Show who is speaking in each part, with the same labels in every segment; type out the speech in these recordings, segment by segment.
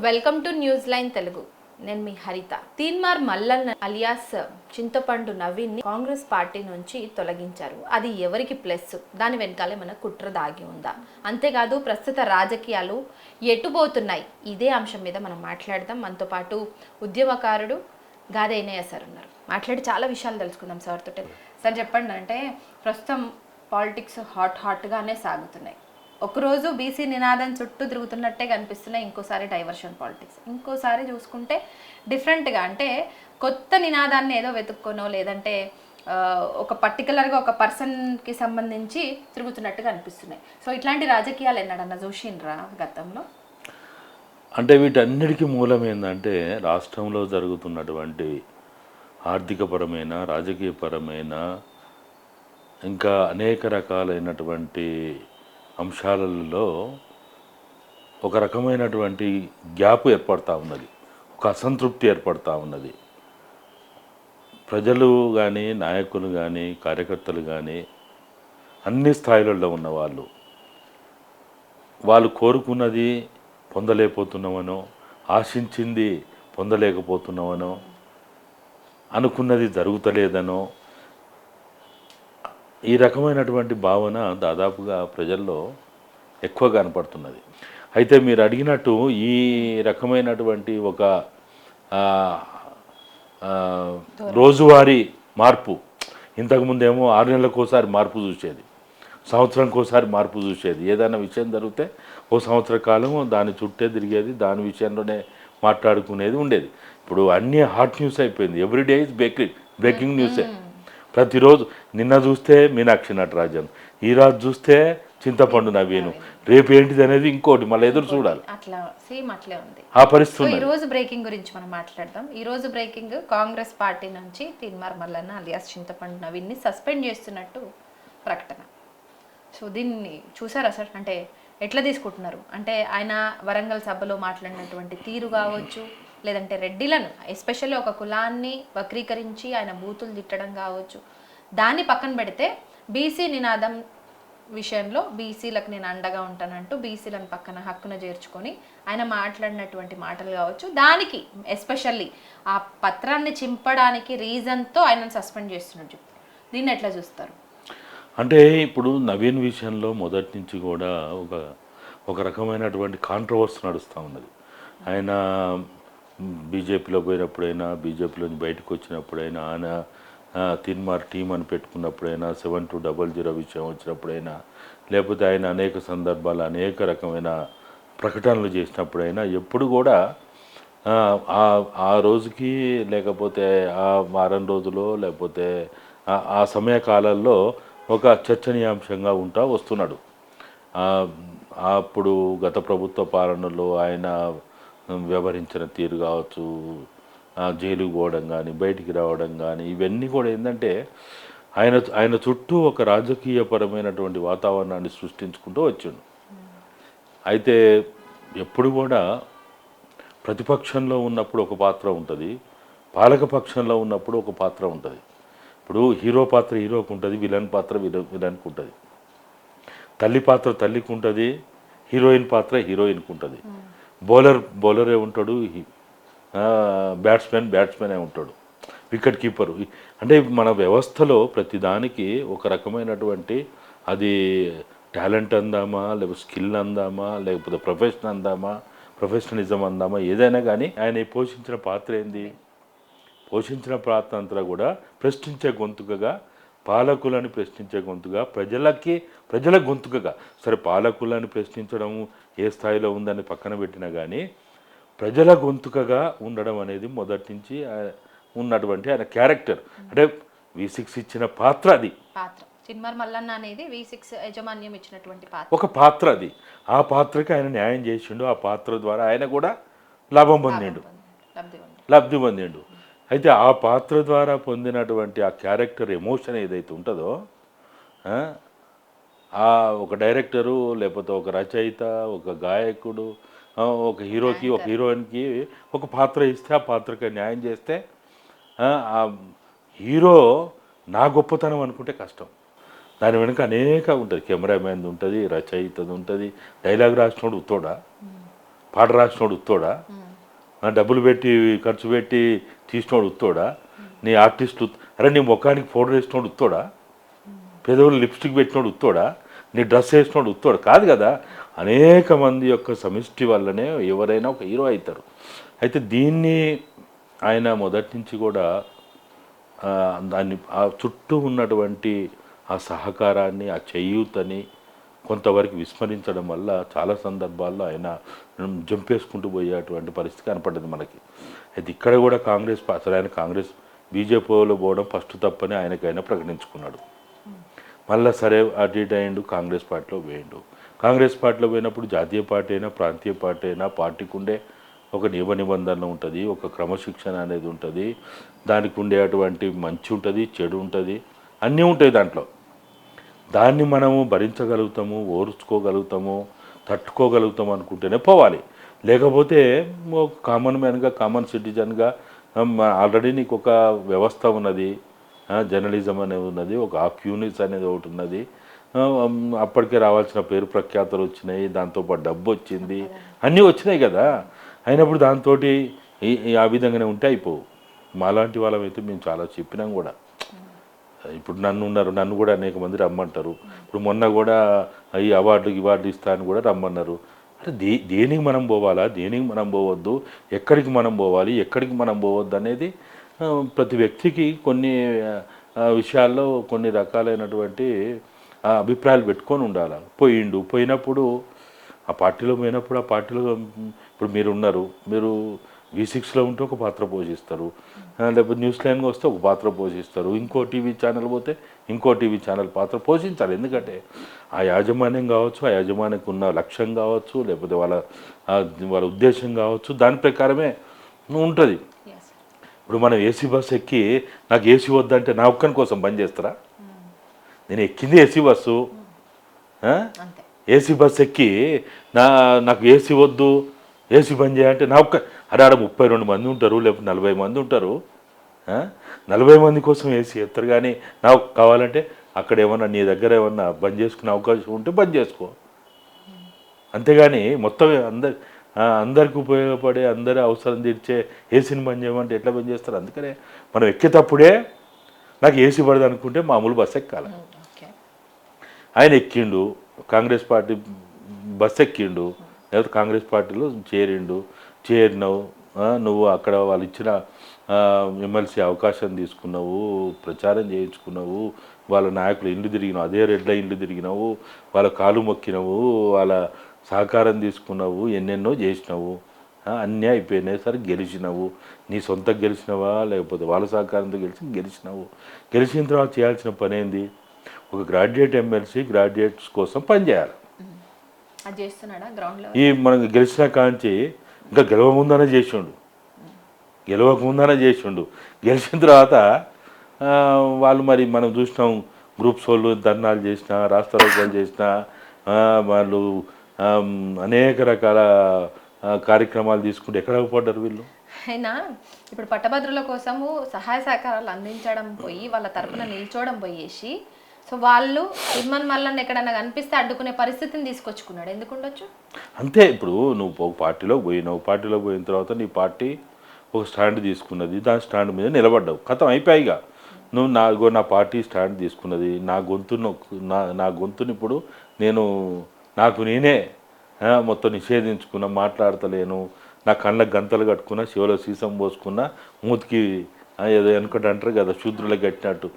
Speaker 1: Welcome to news line Telugu. నేను మీ హరిత. Teenmar Mallanna alias చింతపండు నవీన్ని కాంగ్రెస్ పార్టీ నుంచి తొలగించారు. అది ఎవరికి ప్లస్? దాని వెనకాలే మన కుట్ర దాగి ఉందా? అంతేకాదు ప్రస్తుత రాజకీయాలు ఎటుపోతున్నాయి? ఇదే అంశం మీద మనం మాట్లాడదాం. మనతో పాటు ఉద్యమకారుడు గాదె సార్ ఉన్నారు. మాట్లాడి చాలా విషయాలు తెలుసుకుందాం సార్ తోటి. సార్ చెప్పండి, అంటే ప్రస్తుతం పాలిటిక్స్ హాట్గానే సాగుతున్నాయి. ఒకరోజు బీసీ నినాదం చుట్టూ తిరుగుతున్నట్టే కనిపిస్తున్నాయి, ఇంకోసారి డైవర్షన్ పాలిటిక్స్, ఇంకోసారి చూసుకుంటే డిఫరెంట్గా, అంటే కొత్త నినాదాన్ని ఏదో వెతుక్కోనో లేదంటే ఒక పర్టికులర్గా ఒక పర్సన్కి సంబంధించి తిరుగుతున్నట్టుగా అనిపిస్తున్నాయి. సో ఇట్లాంటి రాజకీయాలు ఎన్నడన్నా చూసిండ్రా గతంలో?
Speaker 2: అంటే వీటన్నిటికీ మూలం ఏంటంటే రాష్ట్రంలో జరుగుతున్నటువంటి ఆర్థికపరమైన, రాజకీయపరమైన, ఇంకా అనేక రకాలైనటువంటి అంశాలలో ఒక రకమైనటువంటి గ్యాప్ ఏర్పడుతూ ఉన్నది, ఒక అసంతృప్తి ఏర్పడుతూ ఉన్నది. ప్రజలు కానీ, నాయకులు కానీ, కార్యకర్తలు కానీ, అన్ని స్థాయిలలో ఉన్న వాళ్ళు కోరుకున్నది పొందలేకపోతున్నామనో, ఆశించింది పొందలేకపోతున్నామనో, అనుకున్నది జరుగుతలేదనో, ఈ రకమైనటువంటి భావన దాదాపుగా ప్రజల్లో ఎక్కువ కనపడుతున్నది. అయితే మీరు అడిగినట్టు ఈ రకమైనటువంటి ఒక రోజువారీ మార్పు, ఇంతకుముందేమో 6 నెలలకోసారి మార్పు చూసేది, సంవత్సరంకోసారి మార్పు చూసేది. ఏదైనా విషయం జరిగితే ఓ సంవత్సర కాలం దాని చుట్టే తిరిగేది, దాని విషయంలోనే మాట్లాడుకునేది ఉండేది. ఇప్పుడు అన్నీ హాట్ న్యూస్ అయిపోయింది. ఎవ్రీడే ఈజ్ బ్రేకింగ్ న్యూసే. ప్రతిరోజు నిన్న చూస్తే మీనాక్షి నటరాజన్, ఈరోజు చూస్తే చింతపండు నవీను, రేపు ఏంటిది అనేది ఇంకోటి, మళ్ళీ ఎదురు చూడాలి.
Speaker 1: అట్లా సేమ్ అట్లే ఉంది
Speaker 2: ఆ పరిస్థితి.
Speaker 1: ఈ రోజు బ్రేకింగ్ గురించి మనం మాట్లాడదాం. ఈ రోజు బ్రేకింగ్, కాంగ్రెస్ పార్టీ నుంచి తీన్మార్ మల్లన్న అలియాస్ చింతపండు నవీన్ని సస్పెండ్ చేస్తున్నట్టు ప్రకటన. సో దీన్ని చూసారా సార్? అంటే ఎట్లా తీసుకుంటున్నారు? అంటే ఆయన వరంగల్ సభలో మాట్లాడినటువంటి తీరు కావచ్చు, లేదంటే రెడ్డిలను ఎస్పెషల్లీ ఒక కులాన్ని వక్రీకరించి ఆయన బూతులు తిట్టడం కావచ్చు, దాన్ని పక్కన పెడితే బీసీ నినాదం విషయంలో బీసీలకు నేను అండగా ఉంటానంటూ బీసీలను పక్కన హక్కున చేర్చుకొని ఆయన మాట్లాడినటువంటి మాటలు కావచ్చు, దానికి ఎస్పెషల్లీ ఆ పత్రాన్ని చింపడానికి రీజన్తో ఆయనను సస్పెండ్ చేస్తున్నట్టు, దీన్ని ఎట్లా చూస్తారు?
Speaker 2: అంటే ఇప్పుడు నవీన్ విషయంలో మొదటి నుంచి కూడా ఒక రకమైనటువంటి కాంట్రవర్సీ నడుస్తూ ఉన్నది. ఆయన బీజేపీలో పోయినప్పుడైనా, బీజేపీలోంచి బయటకు వచ్చినప్పుడైనా, ఆయన తీన్మార్ టీం అని పెట్టుకున్నప్పుడైనా, 7200 విషయం వచ్చినప్పుడైనా, లేకపోతే ఆయన అనేక సందర్భాలు అనేక రకమైన ప్రకటనలు చేసినప్పుడైనా, ఎప్పుడు కూడా ఆ రోజుకి లేకపోతే ఆ వారం రోజులో లేకపోతే ఆ సమయకాలాల్లో ఒక చర్చనీయాంశంగా ఉంటా వస్తున్నాడు. అప్పుడు గత ప్రభుత్వ పాలనలో ఆయన వ్యవహరించిన తీరు కావచ్చు, జైలుకు పోవడం కానీ, బయటికి రావడం కానీ, ఇవన్నీ కూడా ఏంటంటే ఆయన చుట్టూ ఒక రాజకీయపరమైనటువంటి వాతావరణాన్ని సృష్టించుకుంటూ వచ్చిండు. అయితే ఎప్పుడు కూడా ప్రతిపక్షంలో ఉన్నప్పుడు ఒక పాత్ర ఉంటుంది, పాలకపక్షంలో ఉన్నప్పుడు ఒక పాత్ర ఉంటుంది. ఇప్పుడు హీరో పాత్ర హీరోకు ఉంటుంది, విలన్ పాత్ర విలన్కి ఉంటుంది, తల్లి పాత్ర తల్లికి ఉంటుంది, హీరోయిన్ పాత్ర హీరోయిన్కి ఉంటుంది, బౌలరే ఉంటాడు, బ్యాట్స్మెనే ఉంటాడు, వికెట్ కీపరు. అంటే మన వ్యవస్థలో ప్రతిదానికి ఒక రకమైనటువంటి, అది టాలెంట్ అందామా, లేకపోతే స్కిల్ అందామా, లేకపోతే ప్రొఫెషన్ అందామా, ప్రొఫెషనలిజం అందామా, ఏదైనా కానీ ఆయన పోషించిన పాత్ర ఏంది? పోషించిన పాత్ర అంతా కూడా ప్రశ్నించే గొంతుకగా, పాలకులను ప్రశ్నించే గొంతుగా, ప్రజల గొంతుకగా. సరే, పాలకులను ప్రశ్నించడం ఏ స్థాయిలో ఉందని పక్కన పెట్టినా కానీ ప్రజల గొంతుకగా ఉండడం అనేది మొదటి నుంచి ఉన్నటువంటి ఆయన క్యారెక్టర్. అంటే V6 ఇచ్చిన పాత్ర అది.
Speaker 1: తీన్మార్ మల్లన్న అనేది V6 యాజమాన్యం ఇచ్చినటువంటి పాత్ర, ఒక
Speaker 2: పాత్ర అది. ఆ పాత్రకి ఆయన న్యాయం చేసిండు. ఆ పాత్ర ద్వారా ఆయన కూడా లబ్ధి పొందిండు. అయితే ఆ పాత్ర ద్వారా పొందినటువంటి ఆ క్యారెక్టర్ ఎమోషన్ ఏదైతే ఉంటుందో, ఒక డైరెక్టరు లేకపోతే ఒక రచయిత, ఒక గాయకుడు, ఒక హీరోకి ఒక హీరోయిన్కి ఒక పాత్ర ఇస్తే, ఆ పాత్రకి న్యాయం చేస్తే, ఆ హీరో నా గొప్పతనం అనుకుంటే కష్టం. దాని వెనుక అనేక ఉంటుంది. కెమెరామ్యాన్ ఉంటుంది, రచయితది ఉంటుంది, డైలాగ్ రాసినోడు ఉత్తోడా, పాట రాసినోడు ఉత్తోడా, డబ్బులు పెట్టి ఖర్చు పెట్టి తీసినోడు ఉత్తోడా? నీ ఆర్టిస్టు అరే నీ ముఖానికి పౌడర్ వేసినోడు ఉత్తోడా? పెదవులు లిప్స్టిక్ పెట్టినోడు ఉత్తోడా? నీ డ్రెస్ వేసినోడు ఉత్తోడు కాదు కదా. అనేక మంది యొక్క సమిష్టి వల్లనే ఎవరైనా ఒక హీరో అవుతారు. అయితే దీన్ని ఆయన మొదటి నుంచి కూడా దాన్ని ఆ చుట్టూ ఉన్నటువంటి ఆ సహకారాన్ని, ఆ చేయూతని కొంతవరకు విస్మరించడం వల్ల చాలా సందర్భాల్లో ఆయన జంపేసుకుంటూ పోయేటువంటి పరిస్థితి కనపడ్డది మనకి. అయితే ఇక్కడ కూడా కాంగ్రెస్ అసలు ఆయన కాంగ్రెస్ బీజేపీలో పోవడం ఫస్ట్ తప్పని ఆయనకైనా ప్రకటించుకున్నాడు. మళ్ళీ సరే అటు ఇటు అయిండు, కాంగ్రెస్ పార్టీలో పోయిండు. కాంగ్రెస్ పార్టీలో పోయినప్పుడు జాతీయ పార్టీ అయినా ప్రాంతీయ పార్టీ అయినా పార్టీకి ఉండే ఒక నియమ నిబంధన ఉంటుంది, ఒక క్రమశిక్షణ అనేది ఉంటుంది, దానికి ఉండేటువంటి మంచి ఉంటుంది, చెడు ఉంటుంది, అన్నీ ఉంటాయి దాంట్లో. దాన్ని మనము భరించగలుగుతాము, ఓర్చుకోగలుగుతాము, తట్టుకోగలుగుతాము అనుకుంటేనే పోవాలి. లేకపోతే ఒక కామన్ మ్యాన్గా, కామన్ సిటిజన్గా ఆల్రెడీ నీకు ఒక వ్యవస్థ ఉన్నది, జర్నలిజం అనేది ఉన్నది, ఒక క్యూనిస్ అనేది ఒకటి ఉన్నది, అప్పటికే రావాల్సిన పేరు ప్రఖ్యాతలు వచ్చినాయి, దాంతోపాటు డబ్బు వచ్చింది, అన్నీ వచ్చినాయి కదా. అయినప్పుడు దాంతో ఆ విధంగానే ఉంటే అయిపోవు. మాలాంటి వాళ్ళమైతే మేము చాలా చెప్పినాం కూడా. ఇప్పుడు నన్ను కూడా అనేక మంది రమ్మంటారు. ఇప్పుడు మొన్న కూడా ఈ అవార్డు ఇస్తా అని కూడా రమ్మన్నారు. అంటే దేనికి మనం పోవాలా, దేనికి మనం పోవద్దు, ఎక్కడికి మనం పోవాలి, ఎక్కడికి మనం పోవద్దు అనేది ప్రతి వ్యక్తికి కొన్ని విషయాల్లో కొన్ని రకాలైనటువంటి అభిప్రాయాలు పెట్టుకొని ఉండాలి. పోయినప్పుడు ఆ పార్టీలో పోయినప్పుడు ఆ పార్టీలో ఇప్పుడు మీరు ఉన్నారు, మీరు V6లో ఉంటే ఒక పాత్ర పోషిస్తారు, లేకపోతే న్యూస్ లైన్గా వస్తే ఒక పాత్ర పోషిస్తారు, ఇంకో టీవీ ఛానల్ పోతే ఇంకో టీవీ ఛానల్ పాత్ర పోషించాలి. ఎందుకంటే ఆ యాజమాన్యం కావచ్చు, ఆ యాజమాన్యంకి ఉన్న లక్ష్యం కావచ్చు, లేకపోతే వాళ్ళ ఉద్దేశం కావచ్చు, దాని ప్రకారమే ఉంటుంది. ఇప్పుడు మనం ఏసీ బస్సు ఎక్కి నాకు ఏసీ వద్దంటే నా ఒక్కని కోసం బంద్ చేస్తారా? నేను ఎక్కింది ఏసీ బస్సు, ఏసీ బస్సు ఎక్కి నాకు ఏసీ వద్దు, ఏసీ బంద్ చేయాలంటే నా ఒక్క అరే ఆడ 32 మంది ఉంటారు, లేకపోతే 40 మంది ఉంటారు, 40 మంది కోసం ఏసీ ఎత్తారు. కానీ నాకు కావాలంటే అక్కడ ఏమన్నా నీ దగ్గర ఏమన్నా బంద్ చేసుకునే అవకాశం ఉంటే బంద్ చేసుకో. అంతేగాని మొత్తం అందరికి ఉపయోగపడే, అందరి అవసరం తీర్చే ఏసీని బంద్ చేయమంటే ఎట్లా బంద్ చేస్తారు? అందుకనే మనం ఎక్కేటప్పుడే నాకు ఏసీ పడదు అనుకుంటే మామూలు బస్సు ఎక్కాలి. ఆయన ఎక్కిండు, కాంగ్రెస్ పార్టీ బస్సు ఎక్కిండు, లేకపోతే కాంగ్రెస్ పార్టీలో చేరినావు, నువ్వు అక్కడ వాళ్ళు ఇచ్చిన ఎమ్మెల్సీ అవకాశం తీసుకున్నావు, ప్రచారం చేయించుకున్నావు, వాళ్ళ నాయకులు ఇల్లు తిరిగినావు, అదే రెడ్ల ఇల్లు తిరిగినావు, వాళ్ళ కాలు మొక్కినావు, వాళ్ళ సహకారం తీసుకున్నావు, ఎన్నెన్నో చేసినావు, అన్నీ అయిపోయినాయి. సరే గెలిచినావు, నీ సొంత గెలిచినవా లేకపోతే వాళ్ళ సహకారంతో గెలిచినావు. గెలిచిన తర్వాత చేయాల్సిన పని ఏంది? ఒక గ్రాడ్యుయేట్ ఎమ్మెల్సీ గ్రాడ్యుయేట్స్ కోసం పనిచేయాలి. ఈ మనం గెలిచిన కాంచి ఇంకా గెలవకముందనే చేసిండు. గెలిచిన తర్వాత వాళ్ళు మరి మనం చూసినాం, గ్రూప్స్ వాళ్ళు ధర్నాలు చేసినా, రాస్తారోకోలు చేసినా, వాళ్ళు అనేక రకాల కార్యక్రమాలు తీసుకుంటే ఎక్కడ పడ్డారు వీళ్ళు.
Speaker 1: అయినా ఇప్పుడు పట్టభద్రుల కోసము సహాయ సహకారాలు అందించడం పోయి, వాళ్ళ తరపున నిల్చోవడం పోయేసి, సో వాళ్ళు తిరుమల మల్లన్న ఎక్కడన్నా కనిపిస్తే అడ్డుకునే పరిస్థితిని తీసుకొచ్చుకున్నాడు. ఎందుకు ఉండొచ్చు?
Speaker 2: అంతే. ఇప్పుడు నువ్వు ఒక పార్టీలోకి పోయిన తర్వాత నీ పార్టీ ఒక స్టాండ్ తీసుకున్నది, దాని స్టాండ్ మీద నిలబడ్డావు, కథం అయిపోయాయిగా. నువ్వు నా పార్టీ స్టాండ్ తీసుకున్నది, నా గొంతుని ఇప్పుడు నాకు నేనే మొత్తం నిషేధించుకున్నా, మాట్లాడతలేను, నా కళ్ళకు గంతలు కట్టుకున్నా, శివలో సీసం పోసుకున్నా, మూతికి ఏదో వెనుకటి అంటారు కదా శూద్రులకు కట్టినట్టు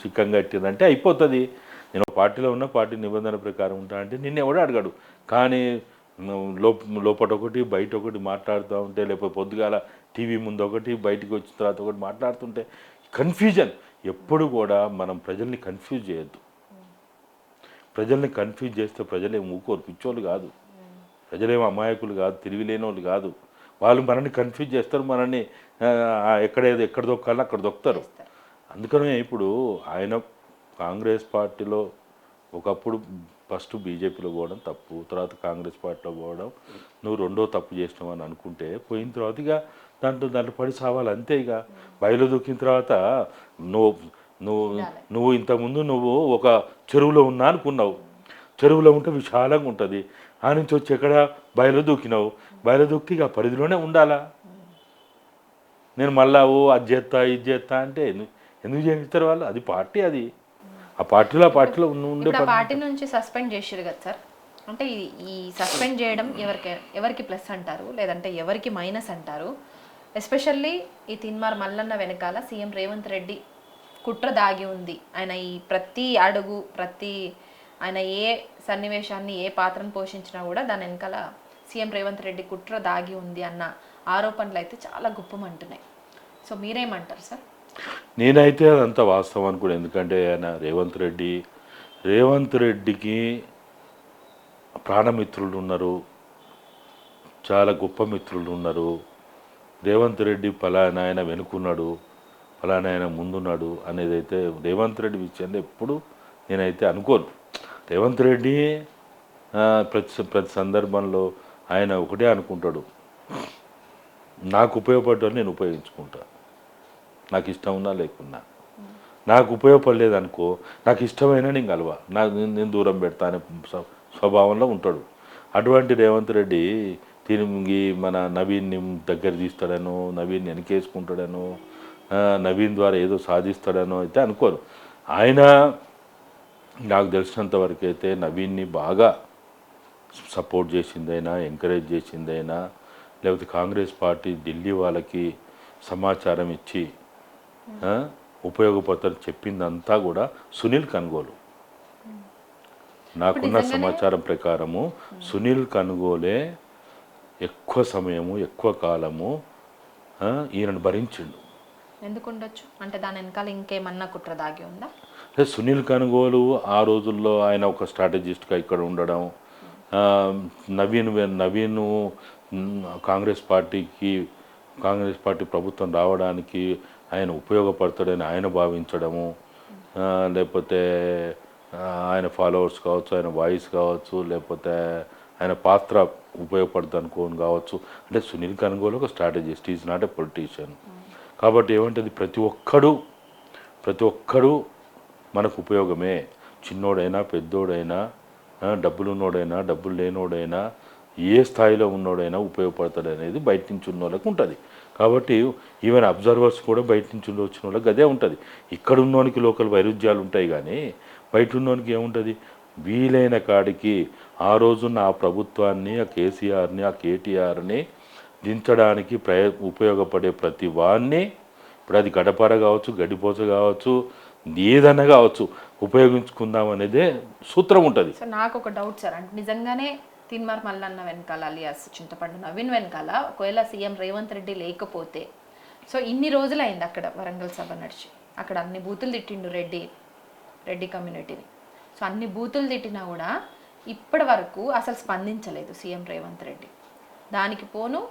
Speaker 2: సిక్కం కట్టిందంటే అయిపోతుంది. నేను పార్టీలో ఉన్న పార్టీ నిబంధన ప్రకారం ఉంటా అంటే నిన్ను ఎవడో అడగడు. కానీ లోపల ఒకటి బయట ఒకటి మాట్లాడుతూ ఉంటే, లేకపోతే పొద్దుగాల టీవీ ముందు ఒకటి, బయటికి వచ్చిన తర్వాత ఒకటి మాట్లాడుతుంటే కన్ఫ్యూజన్. ఎప్పుడు కూడా మనం ప్రజల్ని కన్ఫ్యూజ్ చేయొద్దు. ప్రజల్ని కన్ఫ్యూజ్ చేస్తే ప్రజలేం ఊకోరు, పిచ్చోళ్ళు కాదు, ప్రజలేం అమాయకులు కాదు, తెలివిలేని వాళ్ళు కాదు. వాళ్ళు మనల్ని కన్ఫ్యూజ్ చేస్తారు, మనల్ని ఎక్కడ దొక్కాలో అక్కడ దొక్కుతారు. అందుకనే ఇప్పుడు ఆయన కాంగ్రెస్ పార్టీలో ఒకప్పుడు ఫస్ట్ బీజేపీలో పోవడం తప్పు, తర్వాత కాంగ్రెస్ పార్టీలో పోవడం నువ్వు రెండో తప్పు చేసినావు అని అనుకుంటే, పోయిన తర్వాత ఇక దాంట్లో పడి సావాలి అంతే. ఇక బయలు దొక్కిన తర్వాత నువ్వు ఇంతకుముందు నువ్వు ఒక చెరువులో ఉన్నా అనుకున్నావు. చెరువులో ఉంటే విశాలంగా ఉంటుంది, ఆ నుంచి వచ్చి ఎక్కడ బయలు దూకినావు, బయలు దూకితే ఇక ఆ పరిధిలోనే ఉండాలా. నేను మళ్ళా అది చేస్తా ఇది చేస్తా అంటే ఎందుకు చేయిస్తారు వాళ్ళు? అది పార్టీ, అది ఆ పార్టీలో ఉండే
Speaker 1: ఇప్పుడు ఆ పార్టీ నుంచి సస్పెండ్ చేసిరు కదా సార్, అంటే ఈ సస్పెండ్ చేయడం ఎవరికి ప్లస్ అంటారు, లేదంటే ఎవరికి మైనస్ అంటారు? ఎస్పెషల్లీ ఈ తీన్మార్ మల్లన్న వెనకాల సీఎం రేవంత్ రెడ్డి కుట్ర దాగి ఉంది. ఆయన ఈ ప్రతి అడుగు, ఆయన ఏ సన్నివేశాన్ని, ఏ పాత్రను పోషించినా కూడా దాని వెనకాల సీఎం రేవంత్ రెడ్డి కుట్ర దాగి ఉంది అన్న ఆరోపణలు అయితే చాలా గుప్పమంటున్నాయి. సో మీరేమంటారు సార్?
Speaker 2: నేనైతే అదంతా వాస్తవం అనుకోండి. ఎందుకంటే ఆయన రేవంత్ రెడ్డికి ప్రాణమిత్రులు ఉన్నారు, చాలా గొప్ప మిత్రులు ఉన్నారు. రేవంత్ రెడ్డి పలానా ఆయన వెనుకున్నాడు, పలానా ఆయన ముందున్నాడు అనేది అయితే రేవంత్ రెడ్డి విషయంలో ఎప్పుడు నేనైతే అనుకోను. రేవంత్ రెడ్డి ప్రతి సందర్భంలో ఆయన ఒకటే అనుకుంటాడు, నాకు ఉపయోగపడ్డాను నేను ఉపయోగించుకుంటా, నాకు ఇష్టం ఉన్నా లేకున్నా. నాకు ఉపయోగపడలేదు అనుకో, నాకు ఇష్టమైనా నేను కలవా, నేను దూరం పెడతా అనే స్వభావంలో ఉంటాడు. అటువంటి రేవంత్ రెడ్డి తిరిగి మన నవీన్ని దగ్గర తీస్తాడనో, నవీన్ని వెనకేసుకుంటాడనో, నవీన్ ద్వారా ఏదో సాధిస్తాడనో అయితే అనుకోరు. ఆయన నాకు తెలిసినంత వరకు అయితే నవీన్ని బాగా సపోర్ట్ చేసిందైనా, ఎంకరేజ్ చేసిందైనా, లేకపోతే కాంగ్రెస్ పార్టీ ఢిల్లీ వాళ్ళకి సమాచారం ఇచ్చి ఉపయోగపడతారు చెప్పిందంతా కూడా సునీల్ కనుగోలు. నాకున్న సమాచారం ప్రకారము సునీల్ కనుగోలే ఎక్కువ సమయము, ఎక్కువ కాలము ఈయనను భరించిండు.
Speaker 1: ఎందుకు ఉండొచ్చు అంటే దాని వెనకాల ఇంకేమన్నా కుట్ర దాగి ఉందా?
Speaker 2: సునీల్ కనుగోలు ఆ రోజుల్లో ఆయన ఒక స్ట్రాటజిస్ట్గా ఇక్కడ ఉండడం, నవీన్ కాంగ్రెస్ పార్టీ ప్రభుత్వం రావడానికి ఆయన ఉపయోగపడతాడని ఆయన భావించడము, లేకపోతే ఆయన ఫాలోవర్స్ కావచ్చు, ఆయన వాయిస్ కావచ్చు, లేకపోతే ఆయన పాత్ర ఉపయోగపడుతుంది అనుకోని కావచ్చు. అంటే సునీల్ కనుగోలు ఒక strategist, is not a politician. కాబట్టి ఏమంటుంది, ప్రతి ఒక్కడు మనకు ఉపయోగమే. చిన్నోడైనా పెద్దోడైనా, డబ్బులున్నోడైనా డబ్బులు లేనోడైనా, ఏ స్థాయిలో ఉన్నోడైనా ఉపయోగపడతాడు అనేది బయట నుంచి ఉన్న వాళ్ళకి ఉంటుంది. కాబట్టి ఈవెన్ అబ్జర్వర్స్ కూడా బయట నుంచి వచ్చిన వాళ్ళకి అదే ఉంటుంది. ఇక్కడ ఉన్నోనికి లోకల్ వైరుధ్యాలు ఉంటాయి, కానీ బయట ఉన్నోనికి ఏముంటుంది, వీలైన కాడికి ఆ రోజున్న ఆ ప్రభుత్వాన్ని, ఆ కేసీఆర్ని, ఆ కేటీఆర్ని దించడానికి ఉపయోగపడే ప్రతి వాడిని, ఇప్పుడు అది గడపర కావచ్చు, గడ్డిపోస కావచ్చు, ఏదన్నా కావచ్చు, ఉపయోగించుకుందాం అనేదే సూత్రం ఉంటుంది.
Speaker 1: సో నాకు ఒక డౌట్ సార్, అంటే నిజంగానే తీన్మార్ మల్లన్న వెనకాల అలియాస్ చింతపండు నవీన్ వెనకాల ఒకవేళ సీఎం రేవంత్ రెడ్డి లేకపోతే, సో ఇన్ని రోజులైంది అక్కడ వరంగల్ సభ నడిచి, అక్కడ అన్ని బూతులు తిట్టిండు రెడ్డి కమ్యూనిటీని. సో అన్ని బూతులు తిట్టినా కూడా ఇప్పటి వరకు అసలు స్పందించలేదు సీఎం రేవంత్ రెడ్డి. దానికి పోను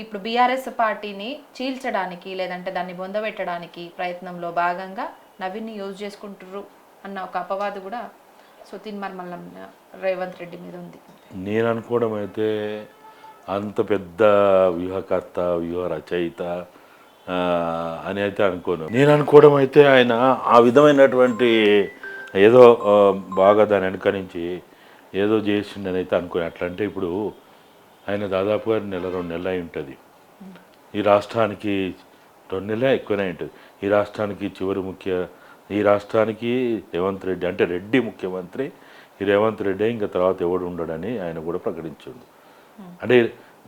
Speaker 1: ఇప్పుడు బీఆర్ఎస్ పార్టీని చీల్చడానికి, లేదంటే దాన్ని బొందబెట్టడానికి ప్రయత్నంలో భాగంగా నవీన్ని యూజ్ చేసుకుంటారు అన్న ఒక అపవాదు కూడా సో తీన్మార్ మల్లన్న రేవంత్ రెడ్డి మీద ఉంది.
Speaker 2: నేను అనుకోవడం అయితే అంత పెద్ద వ్యూహకర్త, వ్యూహ రచయిత అని అయితే అనుకోను. నేను అనుకోవడం అయితే ఆయన ఆ విధమైనటువంటి ఏదో బాగా దాని వెనక నుంచి ఏదో చేసిండని అయితే అనుకోను. అట్లా అంటే ఇప్పుడు ఆయన దాదాపుగా 1-2 నెలలు అయి ఉంటుంది. ఈ రాష్ట్రానికి 2 నెలలే ఎక్కువనే ఉంటుంది. ఈ రాష్ట్రానికి రేవంత్ రెడ్డి అంటే రెడ్డి ముఖ్యమంత్రి, ఈ రేవంత్ రెడ్డి ఇంకా తర్వాత ఎవడు ఉండడని ఆయన కూడా ప్రకటించాడు. అంటే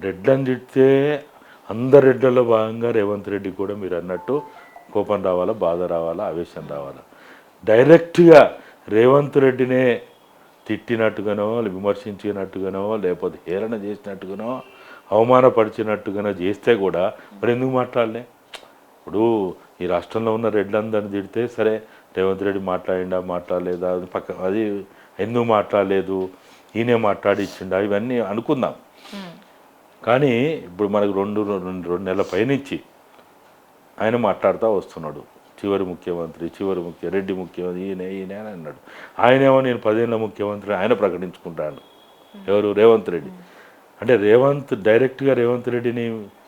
Speaker 2: రెడ్లను తిడితే అందరు రెడ్లలో భాగంగా రేవంత్ రెడ్డి కూడా మీరు అన్నట్టు కోపం రావాలా, బాధ రావాలా, ఆవేశం రావాలా. డైరెక్ట్గా రేవంత్ రెడ్డినే తిట్టినట్టుగానో, విమర్శించినట్టుగానో, లేకపోతే హేళన చేసినట్టుగానో, అవమానపరిచినట్టుగానో చేస్తే కూడా మరి ఎందుకు మాట్లాడలే? ఇప్పుడు ఈ రాష్ట్రంలో ఉన్న రెడ్లందరినీ తిడితే సరే, రేవంత్ రెడ్డి మాట్లాడలేదా, అది ఎందుకు మాట్లాడలేదు, ఈయనే మాట్లాడిచ్చిండా, ఇవన్నీ అనుకుందాం. కానీ ఇప్పుడు మనకు రెండు నెలల పైనుంచి ఆయన మాట్లాడుతూ వస్తున్నాడు. చివరి ముఖ్యమంత్రి రెడ్డి ముఖ్యమంత్రి ఈయన అని అన్నాడు. ఆయనేమో నేను 10 ఏళ్ళ ముఖ్యమంత్రి ఆయన ప్రకటించుకుంటాడు. ఎవరు? రేవంత్ రెడ్డి. అంటే డైరెక్ట్గా రేవంత్ రెడ్డిని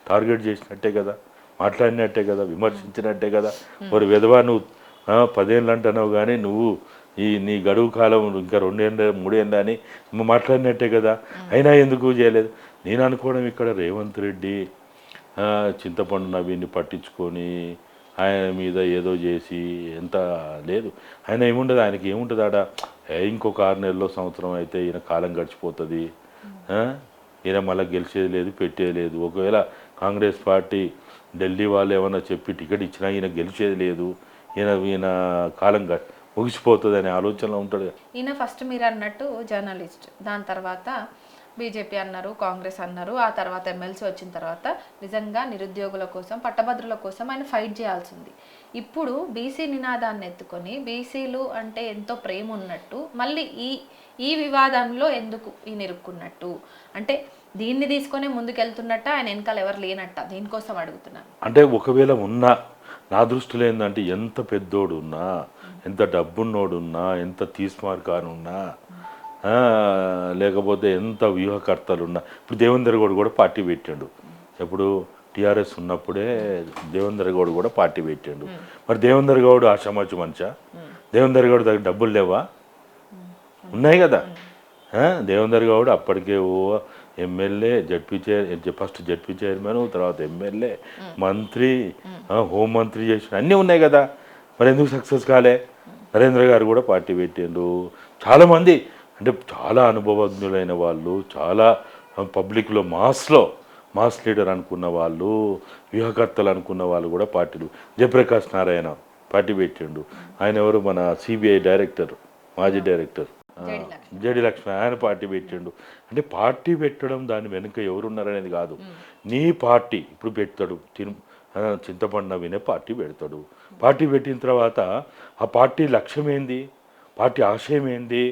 Speaker 2: టార్గెట్ చేసినట్టే కదా, మాట్లాడినట్టే కదా, విమర్శించినట్టే కదా. మరి విధవా నువ్వు 10 ఏళ్ళు అంటున్నావు, కానీ నువ్వు నీ గడువు కాలం ఇంకా 2 ఏళ్ళు 3 ఏళ్ళు అని మాట్లాడినట్టే కదా. అయినా ఎందుకు చేయలేదు? నేను అనుకోవడం ఇక్కడ రేవంత్ రెడ్డి చింతపండు నవీన్ని పట్టించుకొని ఆయన మీద ఏదో చేసి ఎంత లేదు. ఆయన ఏముండదు, ఆయనకి ఏముంటుంది ఆడ, ఇంకొక 6 నెలల్లో సంవత్సరం అయితే ఈయన కాలం గడిచిపోతుంది, ఈయన మళ్ళీ గెలిచేది లేదు పెట్టేది లేదు. ఒకవేళ కాంగ్రెస్ పార్టీ ఢిల్లీ వాళ్ళు ఏమన్నా చెప్పి టికెట్ ఇచ్చినా ఈయన గెలిచేది లేదు, ఈయన కాలం ముగిసిపోతుంది అనే ఆలోచనలో ఉంటాడు.
Speaker 1: ఈయన ఫస్ట్ మీరు అన్నట్టు జర్నలిస్ట్, దాని తర్వాత బీజేపీ అన్నారు, కాంగ్రెస్ అన్నారు, ఆ తర్వాత ఎమ్మెల్సీ వచ్చిన తర్వాత నిజంగా నిరుద్యోగుల కోసం పట్టభద్రుల కోసం ఆయన ఫైట్ చేయాల్సింది. ఇప్పుడు బీసీ నినాదాన్ని ఎత్తుకొని బీసీలు అంటే ఎంతో ప్రేమ ఉన్నట్టు మళ్ళీ ఈ వివాదంలో ఎందుకు ఈయన ఇరుక్కున్నట్టు, అంటే దీన్ని తీసుకొని ముందుకెళ్తున్నట్ట, ఆయన వెనకాల ఎవరు లేనట్ట, దీనికోసం అడుగుతున్నాను.
Speaker 2: అంటే ఒకవేళ ఉన్నా నా దృష్టిలో ఏంటంటే ఎంత పెద్దోడున్నా, ఎంత డబ్బున్నోడున్నా, ఎంత తీస్మార్కానున్నా, లేకపోతే ఎంత వ్యూహకర్తలున్నా, ఇప్పుడు దేవేందర్ గౌడ్ కూడా పార్టీ పెట్టాడు. ఎప్పుడు టీఆర్ఎస్ ఉన్నప్పుడే దేవేందర్ గౌడ్ కూడా పార్టీ పెట్టాడు. మరి దేవేందర్ గౌడ్ ఆషామాచి మనిషా? దేవేందర్ గౌడ్ దగ్గర డబ్బులు లేవా? ఉన్నాయి కదా. దేవేందర్ గౌడ్ అప్పటికే ఎమ్మెల్యే, ఫస్ట్ జడ్పీ చైర్మన్, తర్వాత ఎమ్మెల్యే, మంత్రి, హోంమంత్రి చేసిన అన్నీ ఉన్నాయి కదా. మరి ఎందుకు సక్సెస్ కాలే? నరేంద్ర గారు కూడా పార్టీ పెట్టిండు. చాలామంది అంటే చాలా అనుభవజ్ఞులైన వాళ్ళు, చాలా పబ్లిక్లో మాస్ లీడర్ అనుకున్న వాళ్ళు, వ్యూహకర్తలు అనుకున్న వాళ్ళు కూడా పార్టీలు. జయప్రకాష్ నారాయణ పార్టీ పెట్టిండు. ఆయన ఎవరు? మన సిబిఐ డైరెక్టర్, మాజీ డైరెక్టర్ జేడి లక్ష్మి, ఆయన పార్టీ పెట్టిండు. అంటే పార్టీ పెట్టడం దాని వెనుక ఎవరున్నారనేది కాదు. నీ పార్టీ ఇప్పుడు పెడతాడు, చింతపండు నవీనే పార్టీ పెడతాడు. పార్టీ పెట్టిన తర్వాత ఆ పార్టీ లక్ష్యం ఏంది, పార్టీ ఆశయం ఏంది,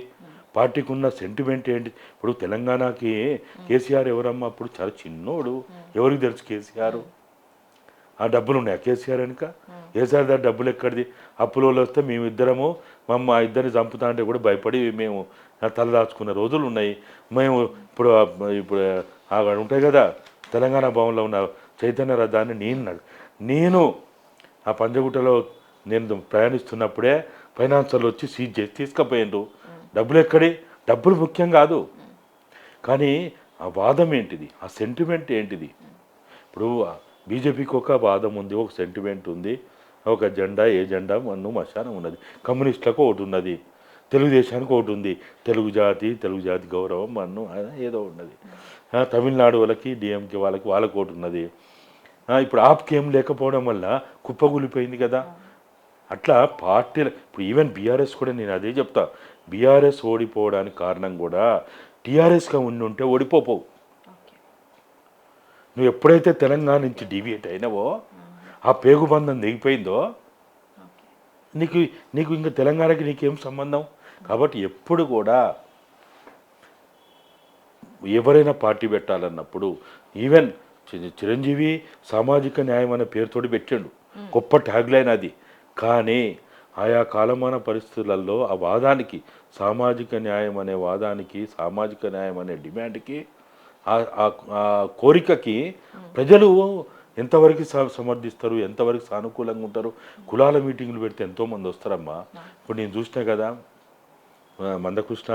Speaker 2: పార్టీకి ఉన్న సెంటిమెంట్ ఏంటి? ఇప్పుడు తెలంగాణకి కేసీఆర్ ఎవరమ్మా? అప్పుడు చాలా చిన్నోడు, ఎవరికి తెలుసు కేసీఆర్? ఆ డబ్బులు ఉన్నాయి కేసీఆర్ వెనుక. కేసీఆర్ దగ్గర డబ్బులు ఎక్కడిది? అప్పులో వస్తే మేమిద్దరము మా ఇద్దరిని చంపుతా అంటే కూడా భయపడి మేము తలదాచుకున్న రోజులు ఉన్నాయి. మేము ఇప్పుడు అక్కడ ఉంటాయి కదా తెలంగాణ భవన్లో ఉన్న చైతన్య రథాన్ని నేను ఆ పంజగుట్టలో నేను ప్రయాణిస్తున్నప్పుడే ఫైనాన్సర్లు వచ్చి సీజ్ చేసి తీసుకుపోయిండ్రు. డబ్బులు ఎక్కడి? డబ్బులు ముఖ్యం కాదు, కానీ ఆ వాదం ఏంటిది, ఆ సెంటిమెంట్ ఏంటిది? ఇప్పుడు బీజేపీకి ఒక వాదం ఉంది, ఒక సెంటిమెంట్ ఉంది, ఒక జెండా, ఏ జెండా మన్ను మశానం ఉన్నది. కమ్యూనిస్టులకు ఒకటి ఉన్నది, తెలుగుదేశానికి ఒకటి ఉంది, తెలుగు జాతి గౌరవం మన్ను ఏదో ఉన్నది. తమిళనాడు వాళ్ళకి డిఎంకే వాళ్ళకి ఒకటి ఉన్నది. ఇప్పుడు ఆప్కి ఏం లేకపోవడం వల్ల కుప్పగూలిపోయింది కదా. అట్లా పార్టీలు ఇప్పుడు ఈవెన్ బీఆర్ఎస్ కూడా నేను అదే చెప్తా, బీఆర్ఎస్ ఓడిపోవడానికి కారణం కూడా టీఆర్ఎస్గా ఉంటే ఓడిపోవు. నువ్వు ఎప్పుడైతే తెలంగాణ నుంచి డీవియేట్ అయినావో, ఆ పేగుబంధం దిగిపోయిందో, నీకు ఇంకా తెలంగాణకి నీకేం సంబంధం? కాబట్టి ఎప్పుడు కూడా ఎవరైనా పార్టీ పెట్టాలన్నప్పుడు ఈవెన్ చిరంజీవి సామాజిక న్యాయం అనే పేరుతోటి పెట్టాడు, గొప్ప ట్యాగ్ లైన్ అది. కానీ ఆయా కాలమాన పరిస్థితులలో ఆ వాదానికి, సామాజిక న్యాయం అనే వాదానికి, సామాజిక న్యాయం అనే డిమాండ్కి, ఆ కోరికకి ప్రజలు ఎంతవరకు సమర్థిస్తారు, ఎంతవరకు సానుకూలంగా ఉంటారు? కులాల మీటింగులు పెడితే ఎంతోమంది వస్తారమ్మా. ఇప్పుడు నేను చూసినా కదా, మందకృష్ణ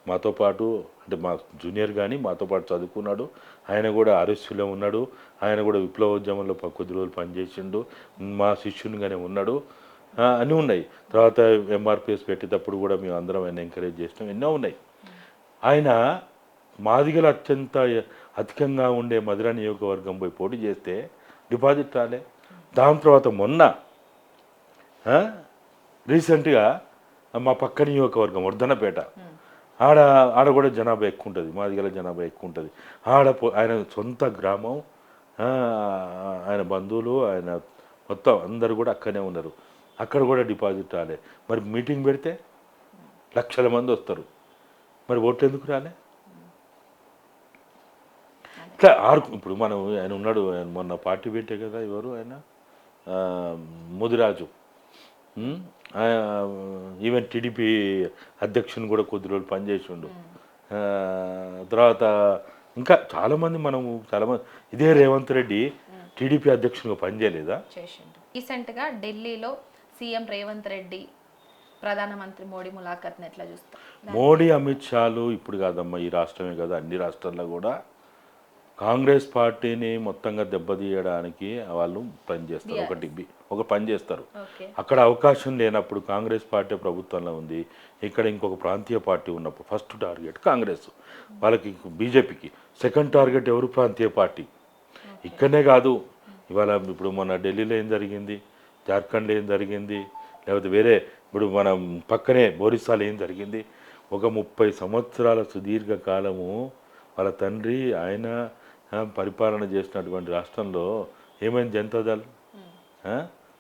Speaker 2: మాతో పాటు, అంటే మా జూనియర్ కానీ మాతో పాటు చదువుకున్నాడు, ఆయన కూడా ఆర్ఎస్యూలో ఉన్నాడు, ఆయన కూడా విప్లవోద్యమంలో కొద్ది రోజులు పనిచేసిండు, మా శిష్యునిగానే ఉన్నాడు, అన్నీ ఉన్నాయి. తర్వాత ఎంఆర్పిఎస్ పెట్టేటప్పుడు కూడా మేము అందరం ఆయన ఎంకరేజ్ చేసినాం, ఎన్నో ఉన్నాయి. ఆయన మాదిగల అధికంగా ఉండే మధుర నియోజకవర్గం పోయి పోటీ చేస్తే డిపాజిట్ రాలే. దాని తర్వాత మొన్న రీసెంట్గా మా పక్క నియోజకవర్గం వర్ధనపేట, ఆడ కూడా జనాభా ఎక్కువ ఉంటుంది, మాదిగల జనాభా ఎక్కువ ఉంటుంది. ఆయన సొంత గ్రామం, ఆయన బంధువులు, ఆయన మొత్తం అందరు కూడా అక్కడనే ఉన్నారు. అక్కడ కూడా డిపాజిట్ రాలే. మరి మీటింగ్ పెడితే లక్షల మంది వస్తారు, మరి ఓట్లు ఎందుకు రాలే? ఇట్లా ఇప్పుడు మనం ఆయన ఉన్నాడు, ఆయన మొన్న పార్టీ పెట్టే కదా, ఎవరు ఆయన, ముదిరాజు, ఈవెన్ టీడీపీ అధ్యక్షుని కూడా కొద్ది రోజులు పనిచేసిండు. తర్వాత ఇంకా చాలామంది చాలామంది, ఇదే రేవంత్ రెడ్డి టీడీపీ అధ్యక్షునిగా పనిచేయలేదా?
Speaker 1: రీసెంట్గా ఢిల్లీలో సీఎం రేవంత్ రెడ్డి ప్రధానమంత్రి మోడీ ములాఖత్ని ఎట్లా చూస్తారు?
Speaker 2: మోడీ అమిత్ షాలు ఇప్పుడు కాదమ్మా, ఈ రాష్ట్రమే కదా అన్ని రాష్ట్రాల్లో కూడా కాంగ్రెస్ పార్టీని మొత్తంగా దెబ్బతీయడానికి వాళ్ళు పనిచేస్తారు. ఒక పని చేస్తారు.
Speaker 1: ఓకే.
Speaker 2: అక్కడ అవకాశం లేనప్పుడు కాంగ్రెస్ పార్టీ ప్రభుత్వంలో ఉంది, ఇక్కడ ఇంకొక ప్రాంతీయ పార్టీ ఉన్నప్పుడు ఫస్ట్ టార్గెట్ కాంగ్రెస్ వాళ్ళకి, బీజేపీకి సెకండ్ టార్గెట్ ఎవరు? ప్రాంతీయ పార్టీ. ఇక్కడనే కాదు, ఇవాళ ఇప్పుడు మన ఢిల్లీలో ఏం జరిగింది, జార్ఖండ్లో ఏం జరిగింది, లేకపోతే వేరే ఇప్పుడు మనం పక్కనే ఒరిస్సాలో ఏం జరిగింది. ఒక 30 సంవత్సరాల సుదీర్ఘ కాలము వాళ్ళ తండ్రి ఆయన పరిపాలన చేసినటువంటి రాష్ట్రంలో ఏమైంది? జనతాదళ్